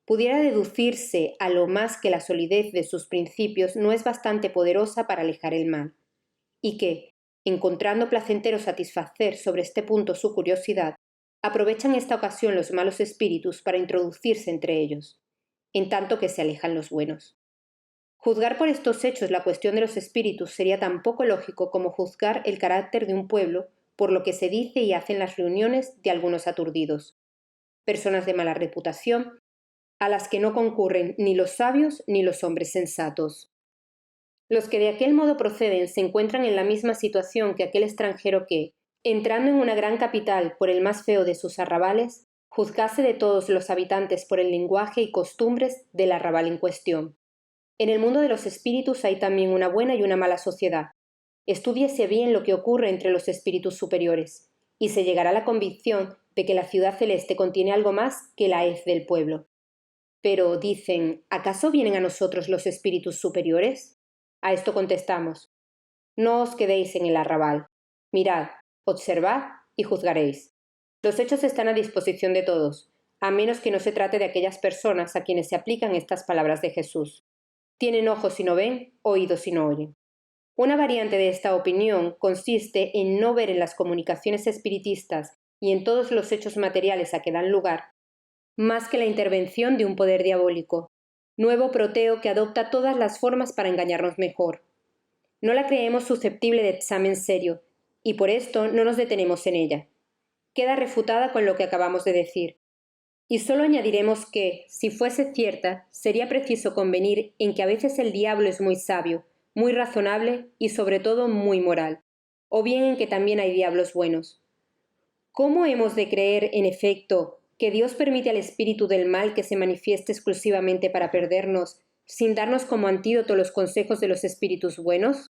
Pudiera deducirse a lo más que la solidez de sus principios no es bastante poderosa para alejar el mal, y que, encontrando placentero satisfacer sobre este punto su curiosidad, aprovechan esta ocasión los malos espíritus para introducirse entre ellos, en tanto que se alejan los buenos. Juzgar por estos hechos la cuestión de los espíritus sería tan poco lógico como juzgar el carácter de un pueblo por lo que se dice y hace en las reuniones de algunos aturdidos, personas de mala reputación, a las que no concurren ni los sabios ni los hombres sensatos. Los que de aquel modo proceden se encuentran en la misma situación que aquel extranjero que, entrando en una gran capital por el más feo de sus arrabales, juzgase de todos los habitantes por el lenguaje y costumbres del arrabal en cuestión. En el mundo de los espíritus hay también una buena y una mala sociedad. Estúdiese bien lo que ocurre entre los espíritus superiores, y se llegará a la convicción de que la ciudad celeste contiene algo más que la hez del pueblo. Pero, dicen, ¿acaso vienen a nosotros los espíritus superiores? A esto contestamos, no os quedéis en el arrabal. Mirad, observad y juzgaréis. Los hechos están a disposición de todos, a menos que no se trate de aquellas personas a quienes se aplican estas palabras de Jesús. Tienen ojos y no ven, oídos y no oyen. Una variante de esta opinión consiste en no ver en las comunicaciones espiritistas y en todos los hechos materiales a que dan lugar, más que la intervención de un poder diabólico, nuevo proteo que adopta todas las formas para engañarnos mejor. No la creemos susceptible de examen serio, y por esto no nos detenemos en ella. Queda refutada con lo que acabamos de decir. Y solo añadiremos que, si fuese cierta, sería preciso convenir en que a veces el diablo es muy sabio, muy razonable y sobre todo muy moral, o bien en que también hay diablos buenos. ¿Cómo hemos de creer, en efecto, que Dios permite al espíritu del mal que se manifieste exclusivamente para perdernos, sin darnos como antídoto los consejos de los espíritus buenos?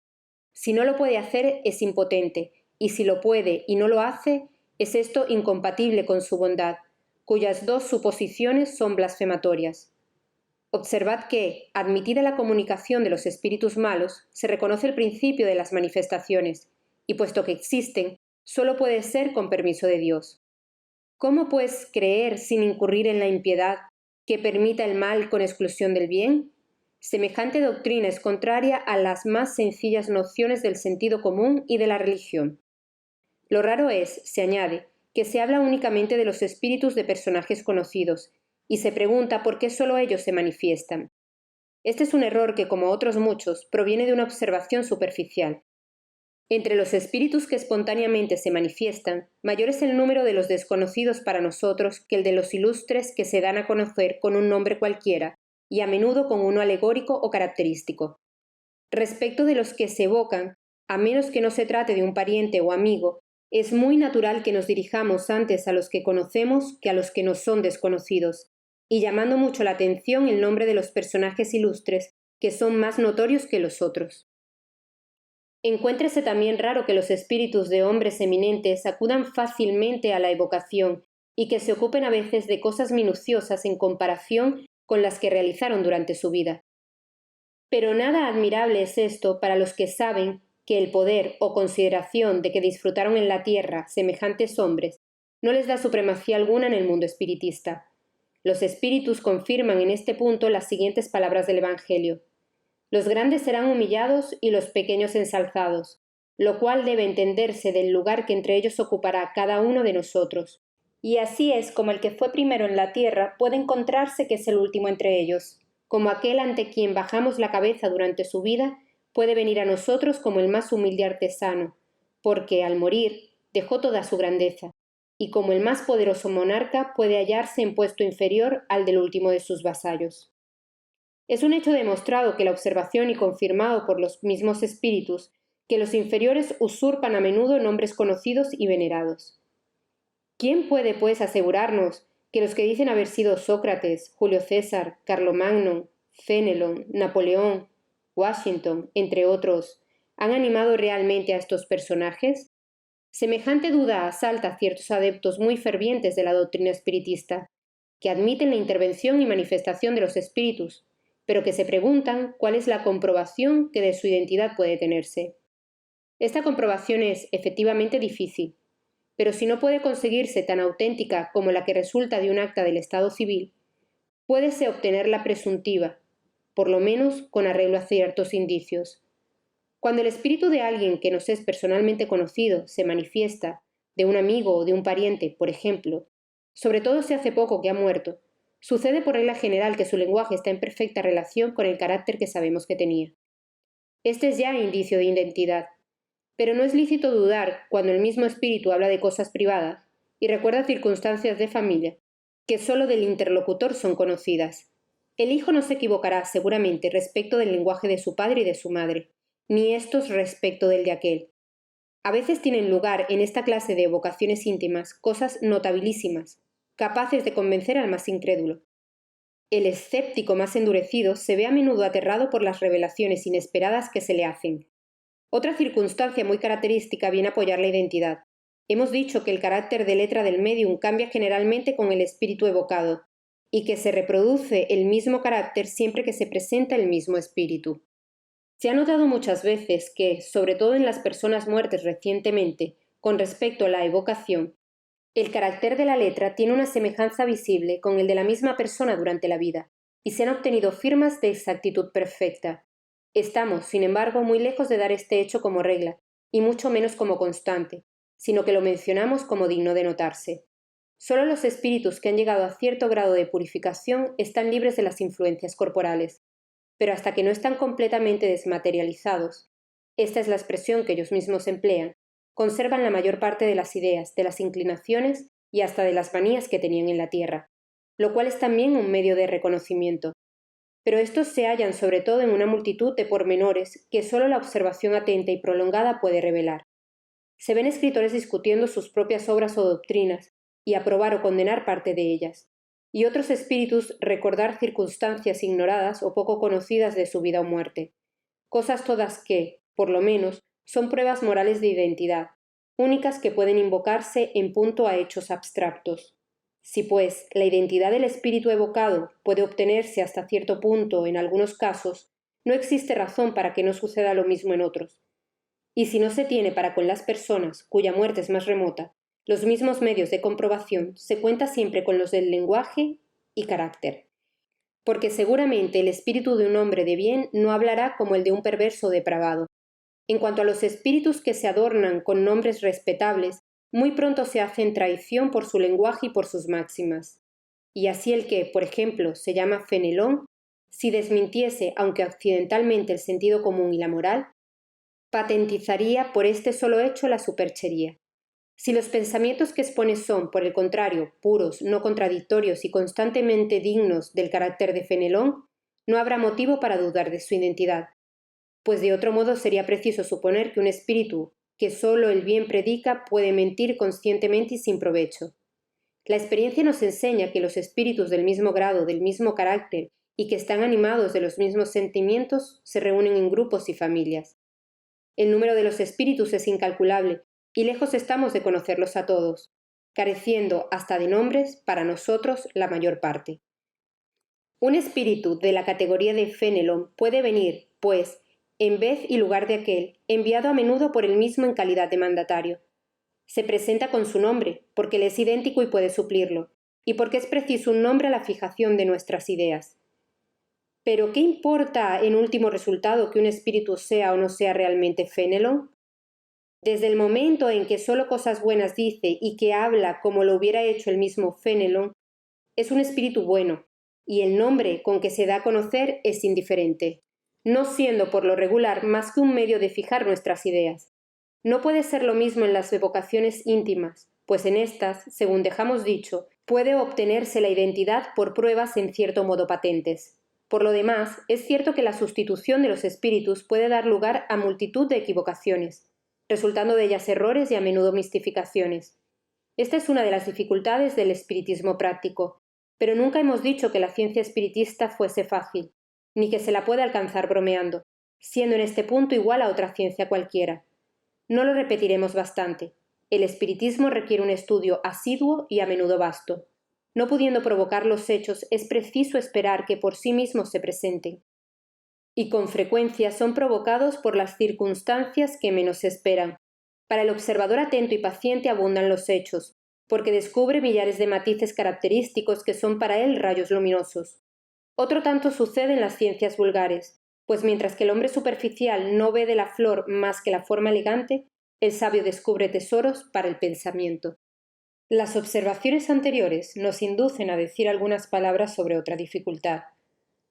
Si no lo puede hacer, es impotente, y si lo puede y no lo hace, es esto incompatible con su bondad, cuyas dos suposiciones son blasfematorias. Observad que, admitida la comunicación de los espíritus malos, se reconoce el principio de las manifestaciones, y puesto que existen, solo puede ser con permiso de Dios. ¿Cómo, pues, creer sin incurrir en la impiedad que permita el mal con exclusión del bien? Semejante doctrina es contraria a las más sencillas nociones del sentido común y de la religión. Lo raro es, se añade, que se habla únicamente de los espíritus de personajes conocidos, y se pregunta por qué solo ellos se manifiestan. Este es un error que, como otros muchos, proviene de una observación superficial. Entre los espíritus que espontáneamente se manifiestan, mayor es el número de los desconocidos para nosotros que el de los ilustres que se dan a conocer con un nombre cualquiera, y a menudo con uno alegórico o característico. Respecto de los que se evocan, a menos que no se trate de un pariente o amigo, es muy natural que nos dirijamos antes a los que conocemos que a los que nos son desconocidos, y llamando mucho la atención el nombre de los personajes ilustres que son más notorios que los otros. Encuéntrese también raro que los espíritus de hombres eminentes acudan fácilmente a la evocación y que se ocupen a veces de cosas minuciosas en comparación con las que realizaron durante su vida. Pero nada admirable es esto para los que saben que el poder o consideración de que disfrutaron en la tierra semejantes hombres no les da supremacía alguna en el mundo espiritista. Los espíritus confirman en este punto las siguientes palabras del Evangelio. Los grandes serán humillados y los pequeños ensalzados. lo cual debe entenderse del lugar que entre ellos ocupará cada uno de nosotros. Y así es como el que fue primero en la tierra puede encontrarse que es el último entre ellos, como aquel ante quien bajamos la cabeza durante su vida puede venir a nosotros como el más humilde artesano, porque, al morir, dejó toda su grandeza, y como el más poderoso monarca puede hallarse en puesto inferior al del último de sus vasallos. Es un hecho demostrado que la observación y confirmado por los mismos espíritus que los inferiores usurpan a menudo nombres conocidos y venerados. ¿Quién puede, pues, asegurarnos que los que dicen haber sido Sócrates, Julio César, Carlomagno, Fénelon, Napoleón, Washington, entre otros, han animado realmente a estos personajes? Semejante duda asalta a ciertos adeptos muy fervientes de la doctrina espiritista, que admiten la intervención y manifestación de los espíritus, pero que se preguntan cuál es la comprobación que de su identidad puede tenerse. Esta comprobación es efectivamente difícil, pero si no puede conseguirse tan auténtica como la que resulta de un acta del Estado civil, puédese obtener la presuntiva, por lo menos con arreglo a ciertos indicios. Cuando el espíritu de alguien que nos es personalmente conocido se manifiesta, de un amigo o de un pariente, por ejemplo, sobre todo si hace poco que ha muerto, sucede por regla general que su lenguaje está en perfecta relación con el carácter que sabemos que tenía. Este es ya indicio de identidad, pero no es lícito dudar cuando el mismo espíritu habla de cosas privadas y recuerda circunstancias de familia, que sólo del interlocutor son conocidas. El hijo no se equivocará seguramente respecto del lenguaje de su padre y de su madre, ni éstos respecto del de aquel. A veces tienen lugar en esta clase de evocaciones íntimas cosas notabilísimas, capaces de convencer al más incrédulo. El escéptico más endurecido se ve a menudo aterrado por las revelaciones inesperadas que se le hacen. Otra circunstancia muy característica viene a apoyar la identidad. Hemos dicho que el carácter de letra del médium cambia generalmente con el espíritu evocado, y que se reproduce el mismo carácter siempre que se presenta el mismo espíritu. Se ha notado muchas veces que, sobre todo en las personas muertas recientemente, con respecto a la evocación, el carácter de la letra tiene una semejanza visible con el de la misma persona durante la vida, y se han obtenido firmas de exactitud perfecta. Estamos, sin embargo, muy lejos de dar este hecho como regla, y mucho menos como constante, sino que lo mencionamos como digno de notarse. Solo los espíritus que han llegado a cierto grado de purificación están libres de las influencias corporales, pero hasta que no están completamente desmaterializados, esta es la expresión que ellos mismos emplean, conservan la mayor parte de las ideas, de las inclinaciones y hasta de las manías que tenían en la tierra, lo cual es también un medio de reconocimiento. Pero estos se hallan sobre todo en una multitud de pormenores que sólo la observación atenta y prolongada puede revelar. Se ven escritores discutiendo sus propias obras o doctrinas, y aprobar o condenar parte de ellas, y otros espíritus recordar circunstancias ignoradas o poco conocidas de su vida o muerte, cosas todas que, por lo menos, son pruebas morales de identidad, únicas que pueden invocarse en punto a hechos abstractos. Si, pues, la identidad del espíritu evocado puede obtenerse hasta cierto punto en algunos casos, no existe razón para que no suceda lo mismo en otros. Y si no se tiene para con las personas cuya muerte es más remota, los mismos medios de comprobación, se cuenta siempre con los del lenguaje y carácter. Porque seguramente el espíritu de un hombre de bien no hablará como el de un perverso depravado. En cuanto a los espíritus que se adornan con nombres respetables, muy pronto se hacen traición por su lenguaje y por sus máximas. Y así el que, por ejemplo, se llama Fenelón, si desmintiese, aunque accidentalmente, el sentido común y la moral, patentizaría por este solo hecho la superchería. Si los pensamientos que expone son, por el contrario, puros, no contradictorios y constantemente dignos del carácter de Fenelón, no habrá motivo para dudar de su identidad, pues de otro modo sería preciso suponer que un espíritu que solo el bien predica puede mentir conscientemente y sin provecho. La experiencia nos enseña que los espíritus del mismo grado, del mismo carácter y que están animados de los mismos sentimientos se reúnen en grupos y familias. El número de los espíritus es incalculable y lejos estamos de conocerlos a todos, careciendo hasta de nombres para nosotros la mayor parte. Un espíritu de la categoría de Fénelon puede venir, pues, en vez y lugar de aquel, enviado a menudo por él mismo en calidad de mandatario. Se presenta con su nombre, porque le es idéntico y puede suplirlo, y porque es preciso un nombre a la fijación de nuestras ideas. Pero ¿qué importa en último resultado que un espíritu sea o no sea realmente Fénelon? Desde el momento en que solo cosas buenas dice y que habla como lo hubiera hecho el mismo Fénelon, es un espíritu bueno, y el nombre con que se da a conocer es indiferente, no siendo por lo regular más que un medio de fijar nuestras ideas. No puede ser lo mismo en las evocaciones íntimas, pues en estas, según dejamos dicho, puede obtenerse la identidad por pruebas en cierto modo patentes. Por lo demás, es cierto que la sustitución de los espíritus puede dar lugar a multitud de equivocaciones, resultando de ellas errores y a menudo mistificaciones. Esta es una de las dificultades del espiritismo práctico, pero nunca hemos dicho que la ciencia espiritista fuese fácil, ni que se la pueda alcanzar bromeando, siendo en este punto igual a otra ciencia cualquiera. No lo repetiremos bastante. El espiritismo requiere un estudio asiduo y a menudo vasto. No pudiendo provocar los hechos, es preciso esperar que por sí mismos se presenten. Y con frecuencia son provocados por las circunstancias que menos se esperan. Para el observador atento y paciente abundan los hechos, porque descubre millares de matices característicos que son para él rayos luminosos. Otro tanto sucede en las ciencias vulgares, pues mientras que el hombre superficial no ve de la flor más que la forma elegante, el sabio descubre tesoros para el pensamiento. Las observaciones anteriores nos inducen a decir algunas palabras sobre otra dificultad.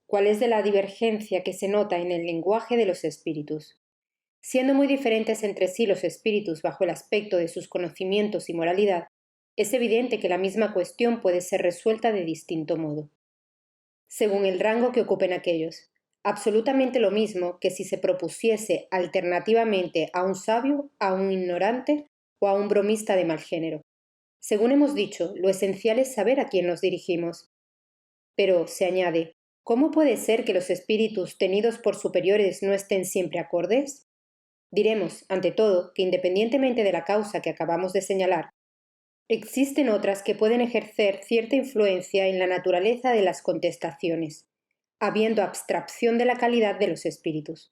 ¿Cuál es de la divergencia que se nota en el lenguaje de los espíritus? Siendo muy diferentes entre sí los espíritus bajo el aspecto de sus conocimientos y moralidad, es evidente que la misma cuestión puede ser resuelta de distinto modo, según el rango que ocupen aquellos. Absolutamente lo mismo que si se propusiese alternativamente a un sabio, a un ignorante o a un bromista de mal género. Según hemos dicho, lo esencial es saber a quién nos dirigimos. Pero, se añade, ¿cómo puede ser que los espíritus tenidos por superiores no estén siempre acordes? Diremos, ante todo, que independientemente de la causa que acabamos de señalar, existen otras que pueden ejercer cierta influencia en la naturaleza de las contestaciones, habiendo abstracción de la calidad de los espíritus.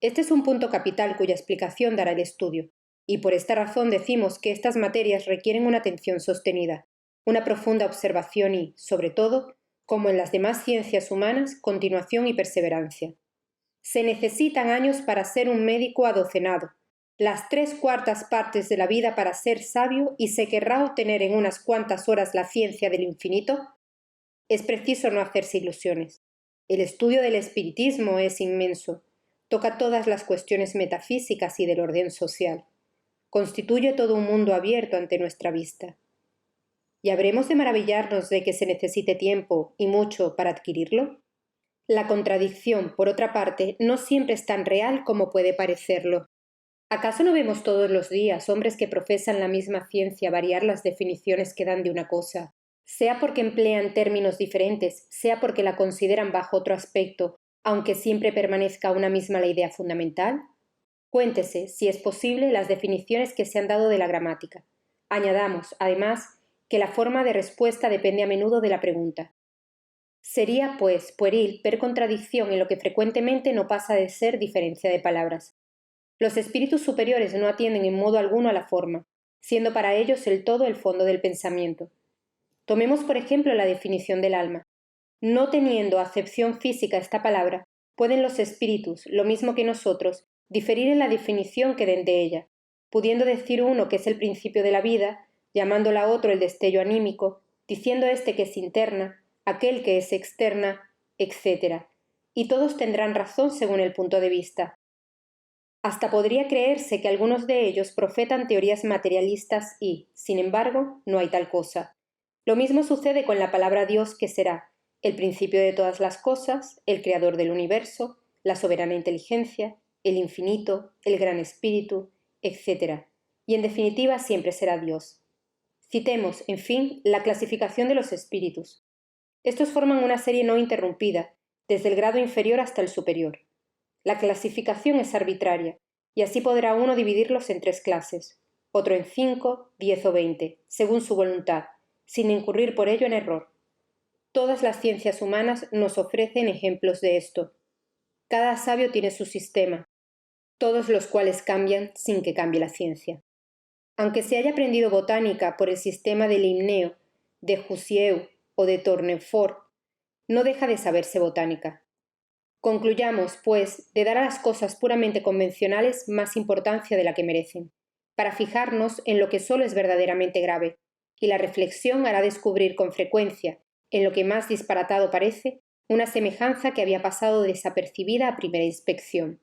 Este es un punto capital cuya explicación dará el estudio, y por esta razón decimos que estas materias requieren una atención sostenida, una profunda observación y, sobre todo, como en las demás ciencias humanas, continuación y perseverancia. Se necesitan años para ser un médico adocenado, las 3/4 partes de la vida para ser sabio y se querrá obtener en unas cuantas horas la ciencia del infinito. Es preciso no hacerse ilusiones. El estudio del espiritismo es inmenso, toca todas las cuestiones metafísicas y del orden social. Constituye todo un mundo abierto ante nuestra vista. ¿Y habremos de maravillarnos de que se necesite tiempo y mucho para adquirirlo? La contradicción, por otra parte, no siempre es tan real como puede parecerlo. ¿Acaso no vemos todos los días hombres que profesan la misma ciencia variar las definiciones que dan de una cosa, sea porque emplean términos diferentes, sea porque la consideran bajo otro aspecto, aunque siempre permanezca una misma la idea fundamental? Cuéntese, si es posible, las definiciones que se han dado de la gramática. Añadamos, además, que la forma de respuesta depende a menudo de la pregunta. Sería, pues, pueril ver contradicción en lo que frecuentemente no pasa de ser diferencia de palabras. Los espíritus superiores no atienden en modo alguno a la forma, siendo para ellos el todo el fondo del pensamiento. Tomemos, por ejemplo, la definición del alma. No teniendo acepción física esta palabra, pueden los espíritus, lo mismo que nosotros, diferir en la definición que den de ella, pudiendo decir uno que es el principio de la vida, llamándola otro el destello anímico, diciendo éste que es interna, aquel que es externa, etc. Y todos tendrán razón según el punto de vista. Hasta podría creerse que algunos de ellos profetan teorías materialistas y, sin embargo, no hay tal cosa. Lo mismo sucede con la palabra Dios, que será el principio de todas las cosas, el creador del universo, la soberana inteligencia, el infinito, el gran espíritu, etc. Y en definitiva siempre será Dios. Citemos, en fin, la clasificación de los espíritus. Estos forman una serie no interrumpida, desde el grado inferior hasta el superior. La clasificación es arbitraria, y así podrá uno dividirlos en 3 clases, otro en 5, 10 o 20, según su voluntad, sin incurrir por ello en error. Todas las ciencias humanas nos ofrecen ejemplos de esto. Cada sabio tiene su sistema, todos los cuales cambian sin que cambie la ciencia. Aunque se haya aprendido botánica por el sistema de Linneo, de Jussieu o de Tournefort, no deja de saberse botánica. Concluyamos, pues, de dar a las cosas puramente convencionales más importancia de la que merecen, para fijarnos en lo que solo es verdaderamente grave, y la reflexión hará descubrir con frecuencia, en lo que más disparatado parece, una semejanza que había pasado desapercibida a primera inspección.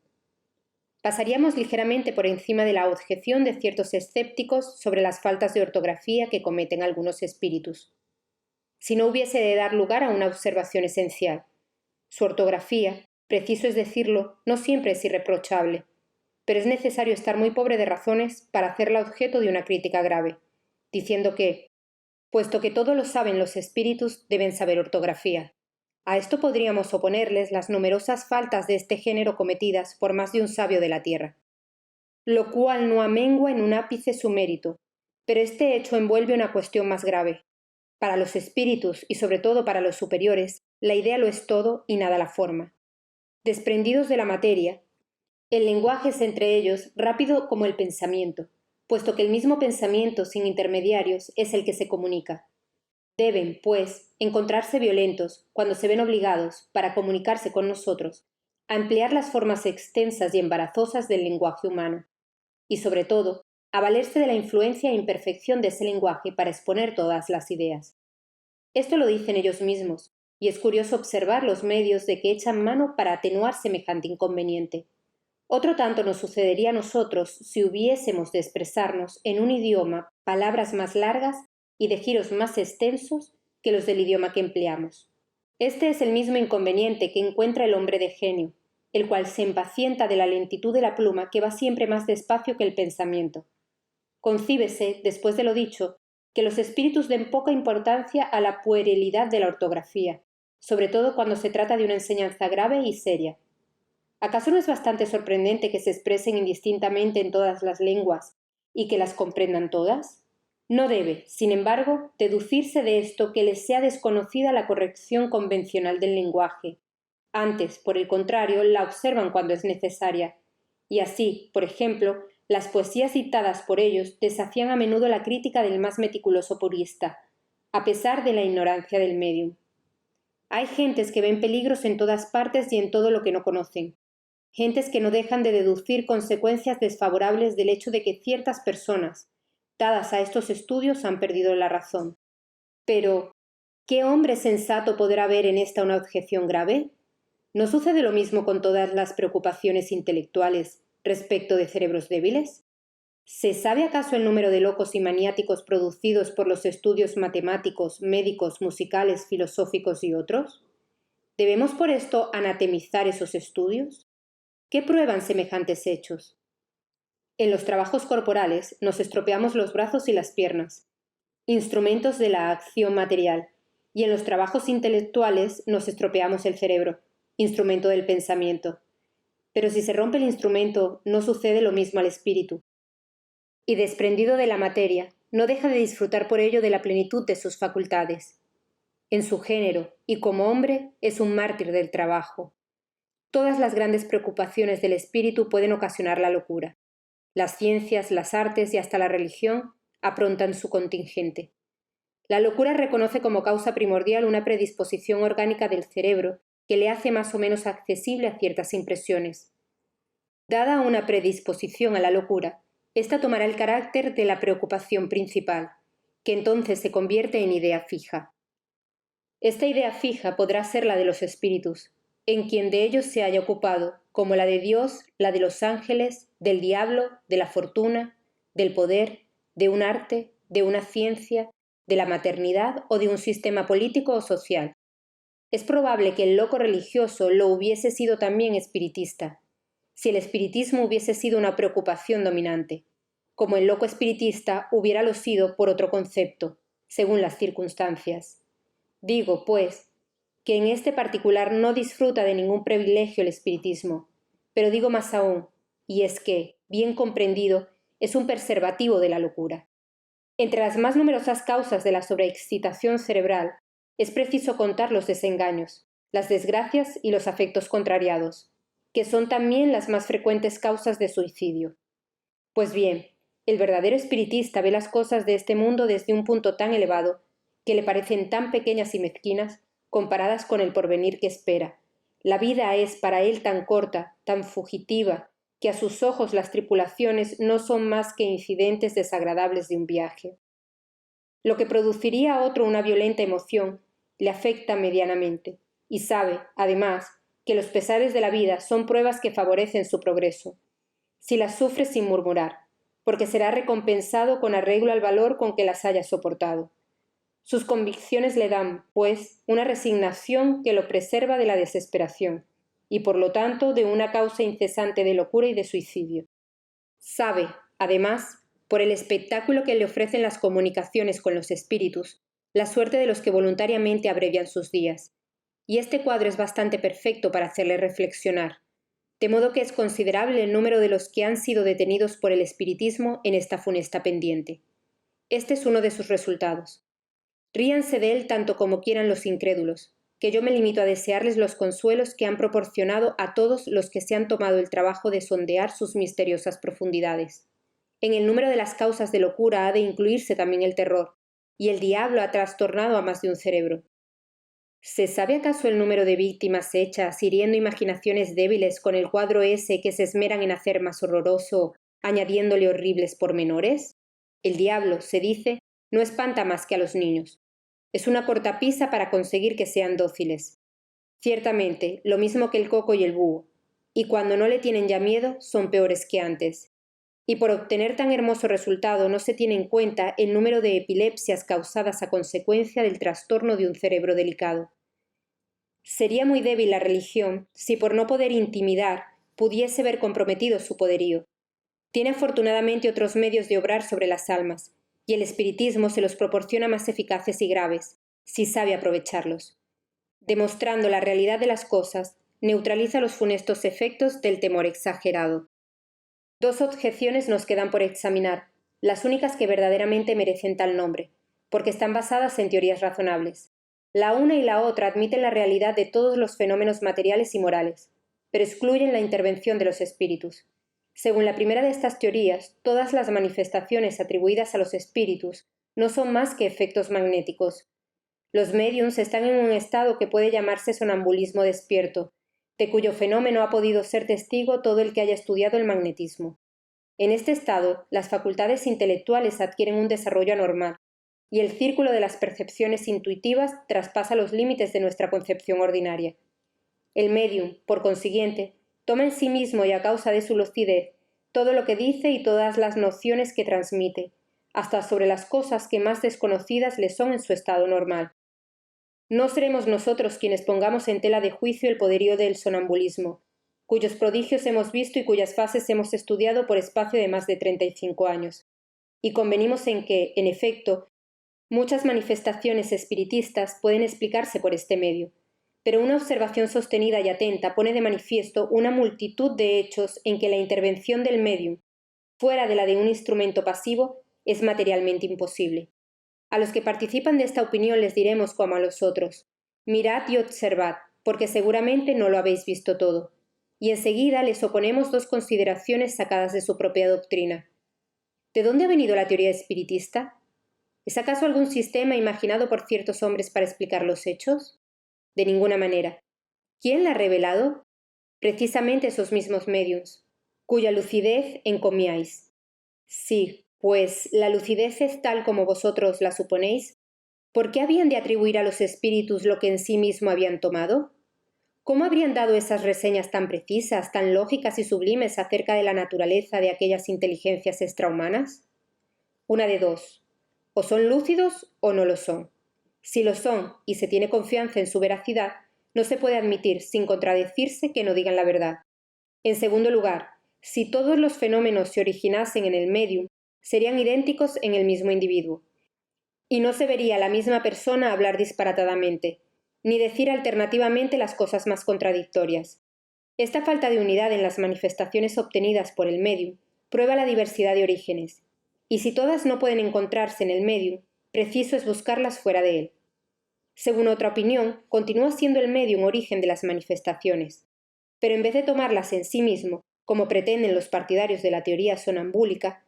Pasaríamos ligeramente por encima de la objeción de ciertos escépticos sobre las faltas de ortografía que cometen algunos espíritus. Si no hubiese de dar lugar a una observación esencial. Su ortografía, preciso es decirlo, no siempre es irreprochable, pero es necesario estar muy pobre de razones para hacerla objeto de una crítica grave, diciendo que, puesto que todo lo saben los espíritus, deben saber ortografía. A esto podríamos oponerles las numerosas faltas de este género cometidas por más de un sabio de la tierra, lo cual no amengua en un ápice su mérito, pero este hecho envuelve una cuestión más grave. Para los espíritus, y sobre todo para los superiores, la idea lo es todo y nada la forma. Desprendidos de la materia, el lenguaje es entre ellos rápido como el pensamiento, puesto que el mismo pensamiento sin intermediarios es el que se comunica. Deben, pues, encontrarse violentos cuando se ven obligados, para comunicarse con nosotros, a emplear las formas extensas y embarazosas del lenguaje humano, y sobre todo, a valerse de la influencia e imperfección de ese lenguaje para exponer todas las ideas. Esto lo dicen ellos mismos, y es curioso observar los medios de que echan mano para atenuar semejante inconveniente. Otro tanto nos sucedería a nosotros si hubiésemos de expresarnos en un idioma palabras más largas y de giros más extensos que los del idioma que empleamos. Este es el mismo inconveniente que encuentra el hombre de genio, el cual se impacienta de la lentitud de la pluma que va siempre más despacio que el pensamiento. Concíbese, después de lo dicho, que los espíritus den poca importancia a la puerilidad de la ortografía, sobre todo cuando se trata de una enseñanza grave y seria. ¿Acaso no es bastante sorprendente que se expresen indistintamente en todas las lenguas y que las comprendan todas? No debe, sin embargo, deducirse de esto que les sea desconocida la corrección convencional del lenguaje. Antes, por el contrario, la observan cuando es necesaria. Y así, por ejemplo, las poesías dictadas por ellos desafían a menudo la crítica del más meticuloso purista, a pesar de la ignorancia del médium. Hay gentes que ven peligros en todas partes y en todo lo que no conocen. Gentes que no dejan de deducir consecuencias desfavorables del hecho de que ciertas personas, dadas a estos estudios, han perdido la razón. Pero, ¿qué hombre sensato podrá ver en esta una objeción grave? ¿No sucede lo mismo con todas las preocupaciones intelectuales respecto de cerebros débiles? ¿Se sabe acaso el número de locos y maniáticos producidos por los estudios matemáticos, médicos, musicales, filosóficos y otros? ¿Debemos por esto anatemizar esos estudios? ¿Qué prueban semejantes hechos? En los trabajos corporales nos estropeamos los brazos y las piernas, instrumentos de la acción material, y en los trabajos intelectuales nos estropeamos el cerebro, instrumento del pensamiento. Pero si se rompe el instrumento, no sucede lo mismo al espíritu. Y desprendido de la materia, no deja de disfrutar por ello de la plenitud de sus facultades. En su género, y como hombre, es un mártir del trabajo. Todas las grandes preocupaciones del espíritu pueden ocasionar la locura. Las ciencias, las artes y hasta la religión aprontan su contingente. La locura reconoce como causa primordial una predisposición orgánica del cerebro que le hace más o menos accesible a ciertas impresiones. Dada una predisposición a la locura, ésta tomará el carácter de la preocupación principal, que entonces se convierte en idea fija. Esta idea fija podrá ser la de los espíritus, en quien de ellos se haya ocupado, como la de Dios, la de los ángeles, del diablo, de la fortuna, del poder, de un arte, de una ciencia, de la maternidad o de un sistema político o social. Es probable que el loco religioso lo hubiese sido también espiritista, si el espiritismo hubiese sido una preocupación dominante, como el loco espiritista hubiéralo sido por otro concepto, según las circunstancias. Digo, pues, que en este particular no disfruta de ningún privilegio el espiritismo, pero digo más aún, y es que, bien comprendido, es un preservativo de la locura. Entre las más numerosas causas de la sobreexcitación cerebral, es preciso contar los desengaños, las desgracias y los afectos contrariados, que son también las más frecuentes causas de suicidio. Pues bien, el verdadero espiritista ve las cosas de este mundo desde un punto tan elevado, que le parecen tan pequeñas y mezquinas, comparadas con el porvenir que espera. La vida es para él tan corta, tan fugitiva, que a sus ojos las tripulaciones no son más que incidentes desagradables de un viaje. Lo que produciría a otro una violenta emoción le afecta medianamente, y sabe, además, que los pesares de la vida son pruebas que favorecen su progreso, si las sufre sin murmurar, porque será recompensado con arreglo al valor con que las haya soportado. Sus convicciones le dan, pues, una resignación que lo preserva de la desesperación, y por lo tanto de una causa incesante de locura y de suicidio. Sabe, además, por el espectáculo que le ofrecen las comunicaciones con los espíritus, la suerte de los que voluntariamente abrevian sus días, y este cuadro es bastante perfecto para hacerle reflexionar, de modo que es considerable el número de los que han sido detenidos por el espiritismo en esta funesta pendiente. Este es uno de sus resultados. Ríanse de él tanto como quieran los incrédulos, que yo me limito a desearles los consuelos que han proporcionado a todos los que se han tomado el trabajo de sondear sus misteriosas profundidades. En el número de las causas de locura ha de incluirse también el terror, y el diablo ha trastornado a más de un cerebro. ¿Se sabe acaso el número de víctimas hechas, hiriendo imaginaciones débiles con el cuadro ese que se esmeran en hacer más horroroso, añadiéndole horribles pormenores? El diablo, se dice, no espanta más que a los niños. Es una cortapisa para conseguir que sean dóciles. Ciertamente, lo mismo que el coco y el búho, y cuando no le tienen ya miedo, son peores que antes. Y por obtener tan hermoso resultado no se tiene en cuenta el número de epilepsias causadas a consecuencia del trastorno de un cerebro delicado. Sería muy débil la religión si por no poder intimidar pudiese ver comprometido su poderío. Tiene afortunadamente otros medios de obrar sobre las almas, y el espiritismo se los proporciona más eficaces y graves, si sabe aprovecharlos. Demostrando la realidad de las cosas, neutraliza los funestos efectos del temor exagerado. Dos objeciones nos quedan por examinar, las únicas que verdaderamente merecen tal nombre, porque están basadas en teorías razonables. La una y la otra admiten la realidad de todos los fenómenos materiales y morales, pero excluyen la intervención de los espíritus. Según la primera de estas teorías, todas las manifestaciones atribuidas a los espíritus no son más que efectos magnéticos. Los médiums están en un estado que puede llamarse sonambulismo despierto, de cuyo fenómeno ha podido ser testigo todo el que haya estudiado el magnetismo. En este estado, las facultades intelectuales adquieren un desarrollo anormal, y el círculo de las percepciones intuitivas traspasa los límites de nuestra concepción ordinaria. El médium, por consiguiente, toma en sí mismo y a causa de su lucidez todo lo que dice y todas las nociones que transmite, hasta sobre las cosas que más desconocidas le son en su estado normal. No seremos nosotros quienes pongamos en tela de juicio el poderío del sonambulismo, cuyos prodigios hemos visto y cuyas fases hemos estudiado por espacio de más de 35 años. Y convenimos en que, en efecto, muchas manifestaciones espiritistas pueden explicarse por este medio, pero una observación sostenida y atenta pone de manifiesto una multitud de hechos en que la intervención del médium, fuera de la de un instrumento pasivo, es materialmente imposible. A los que participan de esta opinión les diremos como a los otros: mirad y observad, porque seguramente no lo habéis visto todo. Y enseguida les oponemos dos consideraciones sacadas de su propia doctrina. ¿De dónde ha venido la teoría espiritista? ¿Es acaso algún sistema imaginado por ciertos hombres para explicar los hechos? De ninguna manera. ¿Quién la ha revelado? Precisamente esos mismos médiums, cuya lucidez encomiáis. Sí, pues la lucidez es tal como vosotros la suponéis. ¿Por qué habían de atribuir a los espíritus lo que en sí mismo habían tomado? ¿Cómo habrían dado esas reseñas tan precisas, tan lógicas y sublimes acerca de la naturaleza de aquellas inteligencias extrahumanas? Una de dos: o son lúcidos o no lo son. Si lo son y se tiene confianza en su veracidad, no se puede admitir, sin contradecirse, que no digan la verdad. En segundo lugar, si todos los fenómenos se originasen en el médium, serían idénticos en el mismo individuo, y no se vería a la misma persona hablar disparatadamente, ni decir alternativamente las cosas más contradictorias. Esta falta de unidad en las manifestaciones obtenidas por el médium prueba la diversidad de orígenes, y si todas no pueden encontrarse en el médium, preciso es buscarlas fuera de él. Según otra opinión, continúa siendo el médium origen de las manifestaciones, pero en vez de tomarlas en sí mismo, como pretenden los partidarios de la teoría sonambúlica,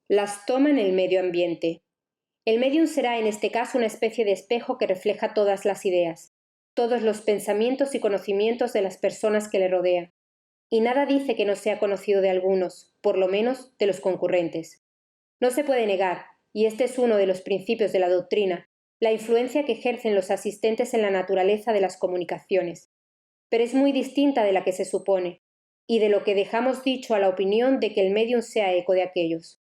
las toma en el medio ambiente. El médium será en este caso una especie de espejo que refleja todas las ideas, todos los pensamientos y conocimientos de las personas que le rodean, y nada dice que no sea conocido de algunos, por lo menos de los concurrentes. No se puede negar, y este es uno de los principios de la doctrina, la influencia que ejercen los asistentes en la naturaleza de las comunicaciones, pero es muy distinta de la que se supone, y de lo que dejamos dicho a la opinión de que el médium sea eco de aquellos.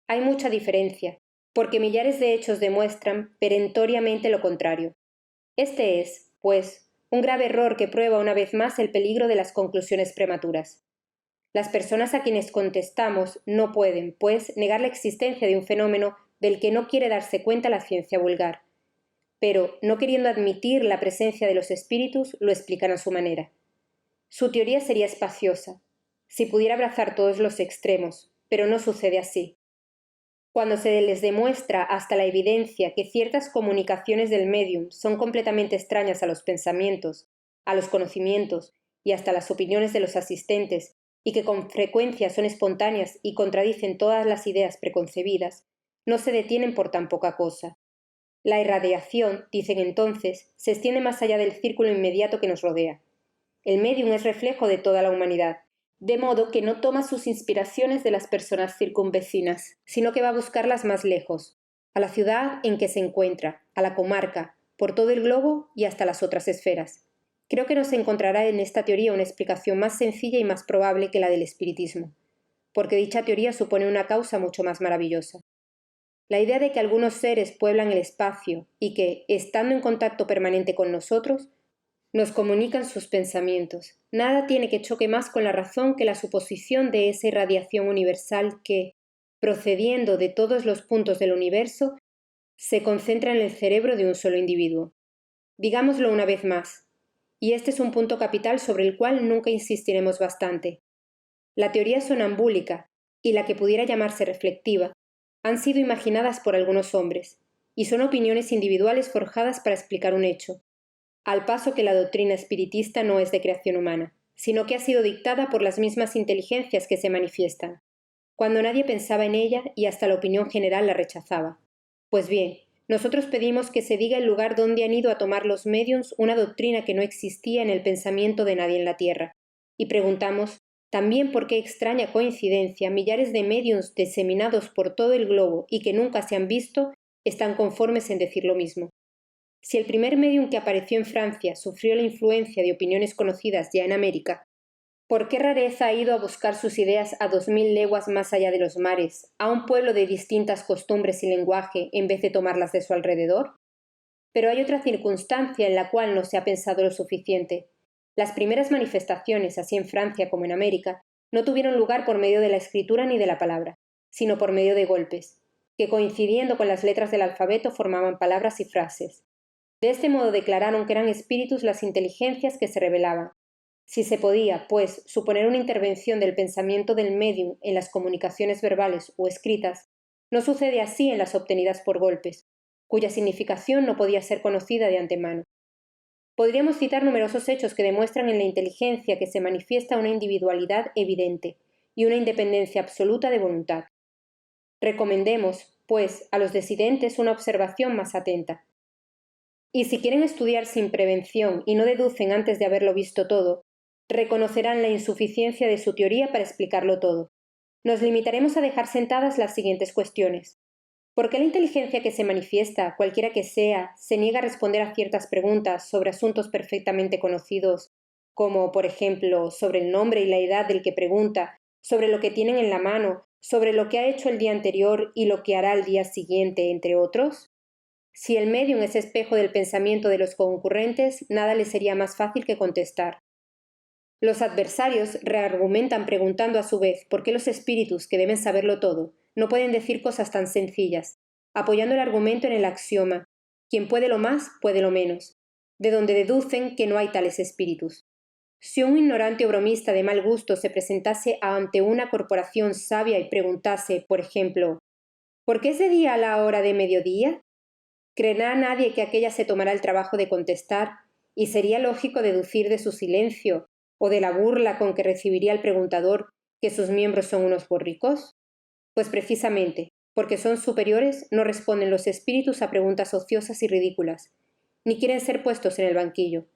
Hay mucha diferencia, porque millares de hechos demuestran perentoriamente lo contrario. Este es, pues, un grave error que prueba una vez más el peligro de las conclusiones prematuras. Las personas a quienes contestamos no pueden, pues, negar la existencia de un fenómeno del que no quiere darse cuenta la ciencia vulgar, pero, no queriendo admitir la presencia de los espíritus, lo explican a su manera. Su teoría sería espaciosa, si pudiera abrazar todos los extremos, pero no sucede así. Cuando se les demuestra hasta la evidencia que ciertas comunicaciones del médium son completamente extrañas a los pensamientos, a los conocimientos y hasta las opiniones de los asistentes, y que con frecuencia son espontáneas y contradicen todas las ideas preconcebidas, no se detienen por tan poca cosa. La irradiación, dicen entonces, se extiende más allá del círculo inmediato que nos rodea. El médium es reflejo de toda la humanidad, de modo que no toma sus inspiraciones de las personas circunvecinas, sino que va a buscarlas más lejos, a la ciudad en que se encuentra, a la comarca, por todo el globo y hasta las otras esferas. Creo que no se encontrará en esta teoría una explicación más sencilla y más probable que la del espiritismo, porque dicha teoría supone una causa mucho más maravillosa. La idea de que algunos seres pueblan el espacio y que, estando en contacto permanente con nosotros, nos comunican sus pensamientos. Nada tiene que choque más con la razón que la suposición de esa irradiación universal que, procediendo de todos los puntos del universo, se concentra en el cerebro de un solo individuo. Digámoslo una vez más, y este es un punto capital sobre el cual nunca insistiremos bastante. La teoría sonambúlica, y la que pudiera llamarse reflectiva, han sido imaginadas por algunos hombres, y son opiniones individuales forjadas para explicar un hecho, al paso que la doctrina espiritista no es de creación humana, sino que ha sido dictada por las mismas inteligencias que se manifiestan, cuando nadie pensaba en ella y hasta la opinión general la rechazaba. Pues bien, nosotros pedimos que se diga el lugar donde han ido a tomar los médiums una doctrina que no existía en el pensamiento de nadie en la tierra, y preguntamos también por qué extraña coincidencia millares de médiums diseminados por todo el globo y que nunca se han visto están conformes en decir lo mismo. Si el primer médium que apareció en Francia sufrió la influencia de opiniones conocidas ya en América, ¿por qué rareza ha ido a buscar sus ideas a 2000 leguas más allá de los mares, a un pueblo de distintas costumbres y lenguaje, en vez de tomarlas de su alrededor? Pero hay otra circunstancia en la cual no se ha pensado lo suficiente. Las primeras manifestaciones, así en Francia como en América, no tuvieron lugar por medio de la escritura ni de la palabra, sino por medio de golpes, que coincidiendo con las letras del alfabeto formaban palabras y frases. De este modo declararon que eran espíritus las inteligencias que se revelaban. Si se podía, pues, suponer una intervención del pensamiento del médium en las comunicaciones verbales o escritas, no sucede así en las obtenidas por golpes, cuya significación no podía ser conocida de antemano. Podríamos citar numerosos hechos que demuestran en la inteligencia que se manifiesta una individualidad evidente y una independencia absoluta de voluntad. Recomendemos, pues, a los disidentes una observación más atenta. Y si quieren estudiar sin prevención y no deducen antes de haberlo visto todo, reconocerán la insuficiencia de su teoría para explicarlo todo. Nos limitaremos a dejar sentadas las siguientes cuestiones. ¿Por qué la inteligencia que se manifiesta, cualquiera que sea, se niega a responder a ciertas preguntas sobre asuntos perfectamente conocidos, como, por ejemplo, sobre el nombre y la edad del que pregunta, sobre lo que tienen en la mano, sobre lo que ha hecho el día anterior y lo que hará al día siguiente, entre otros? Si el médium es espejo del pensamiento de los concurrentes, nada le sería más fácil que contestar. Los adversarios reargumentan preguntando a su vez por qué los espíritus, que deben saberlo todo, no pueden decir cosas tan sencillas, apoyando el argumento en el axioma: quien puede lo más, puede lo menos, de donde deducen que no hay tales espíritus. Si un ignorante o bromista de mal gusto se presentase ante una corporación sabia y preguntase, por ejemplo, ¿por qué es de día a la hora de mediodía?, ¿creerá nadie que aquella se tomará el trabajo de contestar, y sería lógico deducir de su silencio o de la burla con que recibiría el preguntador que sus miembros son unos borricos? Pues precisamente, porque son superiores, no responden los espíritus a preguntas ociosas y ridículas, ni quieren ser puestos en el banquillo.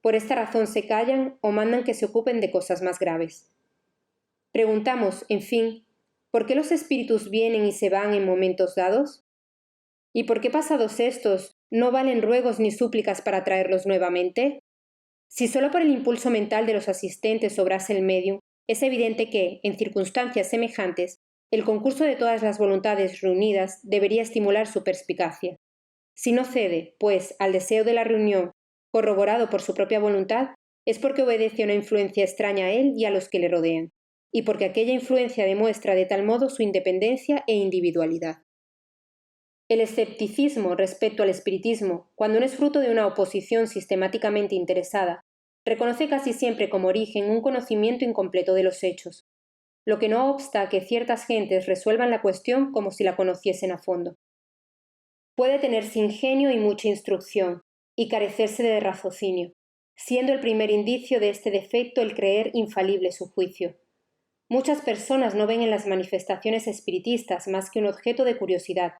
Por esta razón se callan o mandan que se ocupen de cosas más graves. Preguntamos, en fin, ¿por qué los espíritus vienen y se van en momentos dados? ¿Y por qué pasados estos no valen ruegos ni súplicas para traerlos nuevamente? Si solo por el impulso mental de los asistentes obrase el medium, es evidente que, en circunstancias semejantes, el concurso de todas las voluntades reunidas debería estimular su perspicacia. Si no cede, pues, al deseo de la reunión, corroborado por su propia voluntad, es porque obedece a una influencia extraña a él y a los que le rodean, y porque aquella influencia demuestra de tal modo su independencia e individualidad. El escepticismo respecto al espiritismo, cuando no es fruto de una oposición sistemáticamente interesada, reconoce casi siempre como origen un conocimiento incompleto de los hechos, lo que no obsta a que ciertas gentes resuelvan la cuestión como si la conociesen a fondo. Puede tenerse ingenio y mucha instrucción, y carecerse de raciocinio, siendo el primer indicio de este defecto el creer infalible su juicio. Muchas personas no ven en las manifestaciones espiritistas más que un objeto de curiosidad,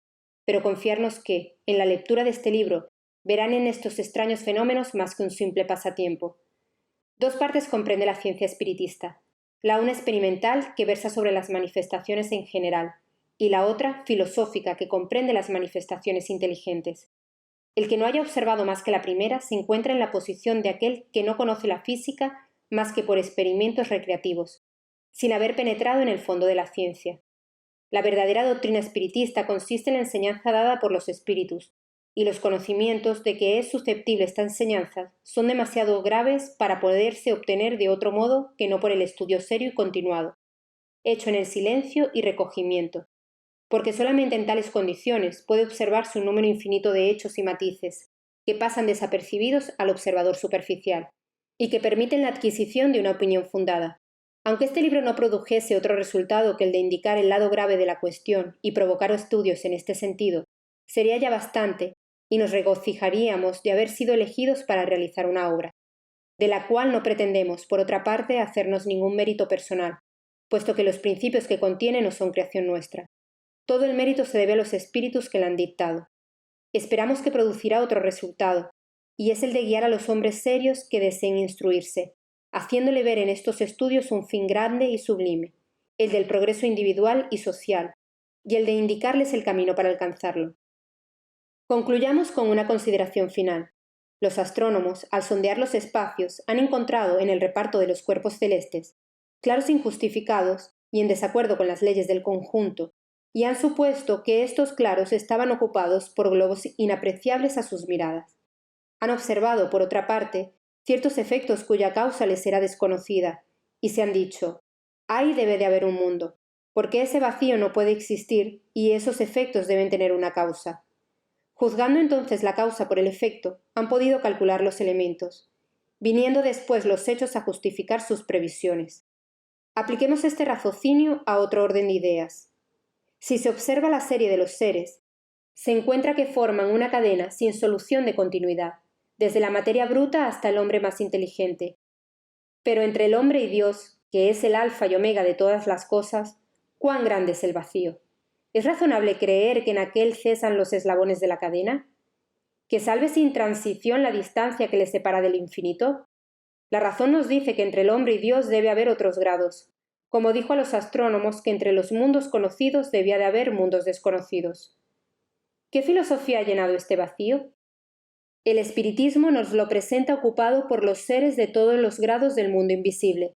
pero confiarnos que, en la lectura de este libro, verán en estos extraños fenómenos más que un simple pasatiempo. Dos partes comprende la ciencia espiritista, la una experimental, que versa sobre las manifestaciones en general, y la otra filosófica, que comprende las manifestaciones inteligentes. El que no haya observado más que la primera se encuentra en la posición de aquel que no conoce la física más que por experimentos recreativos, sin haber penetrado en el fondo de la ciencia. La verdadera doctrina espiritista consiste en la enseñanza dada por los espíritus, y los conocimientos de que es susceptible esta enseñanza son demasiado graves para poderse obtener de otro modo que no por el estudio serio y continuado, hecho en el silencio y recogimiento, porque solamente en tales condiciones puede observarse un número infinito de hechos y matices que pasan desapercibidos al observador superficial, y que permiten la adquisición de una opinión fundada. Aunque este libro no produjese otro resultado que el de indicar el lado grave de la cuestión y provocar estudios en este sentido, sería ya bastante, y nos regocijaríamos de haber sido elegidos para realizar una obra, de la cual no pretendemos, por otra parte, hacernos ningún mérito personal, puesto que los principios que contiene no son creación nuestra. Todo el mérito se debe a los espíritus que la han dictado. Esperamos que producirá otro resultado, y es el de guiar a los hombres serios que deseen instruirse, haciéndole ver en estos estudios un fin grande y sublime, el del progreso individual y social, y el de indicarles el camino para alcanzarlo. Concluyamos con una consideración final. Los astrónomos, al sondear los espacios, han encontrado en el reparto de los cuerpos celestes claros injustificados y en desacuerdo con las leyes del conjunto, y han supuesto que estos claros estaban ocupados por globos inapreciables a sus miradas. Han observado, por otra parte, ciertos efectos cuya causa les era desconocida, y se han dicho, ahí debe de haber un mundo, porque ese vacío no puede existir y esos efectos deben tener una causa. Juzgando entonces la causa por el efecto, han podido calcular los elementos, viniendo después los hechos a justificar sus previsiones. Apliquemos este raciocinio a otro orden de ideas. Si se observa la serie de los seres, se encuentra que forman una cadena sin solución de continuidad, desde la materia bruta hasta el hombre más inteligente. Pero entre el hombre y Dios, que es el alfa y omega de todas las cosas, ¿cuán grande es el vacío? ¿Es razonable creer que en aquel cesan los eslabones de la cadena? ¿Que salve sin transición la distancia que le separa del infinito? La razón nos dice que entre el hombre y Dios debe haber otros grados, como dijo a los astrónomos que entre los mundos conocidos debía de haber mundos desconocidos. ¿Qué filosofía ha llenado este vacío? El espiritismo nos lo presenta ocupado por los seres de todos los grados del mundo invisible,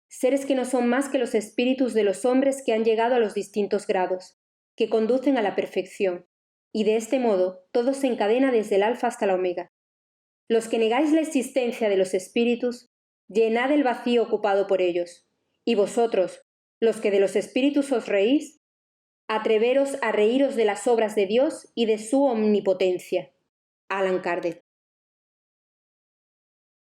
seres que no son más que los espíritus de los hombres que han llegado a los distintos grados, que conducen a la perfección, y de este modo todo se encadena desde el alfa hasta la omega. Los que negáis la existencia de los espíritus, llenad el vacío ocupado por ellos, y vosotros, los que de los espíritus os reís, atreveros a reíros de las obras de Dios y de su omnipotencia. Allan Kardec.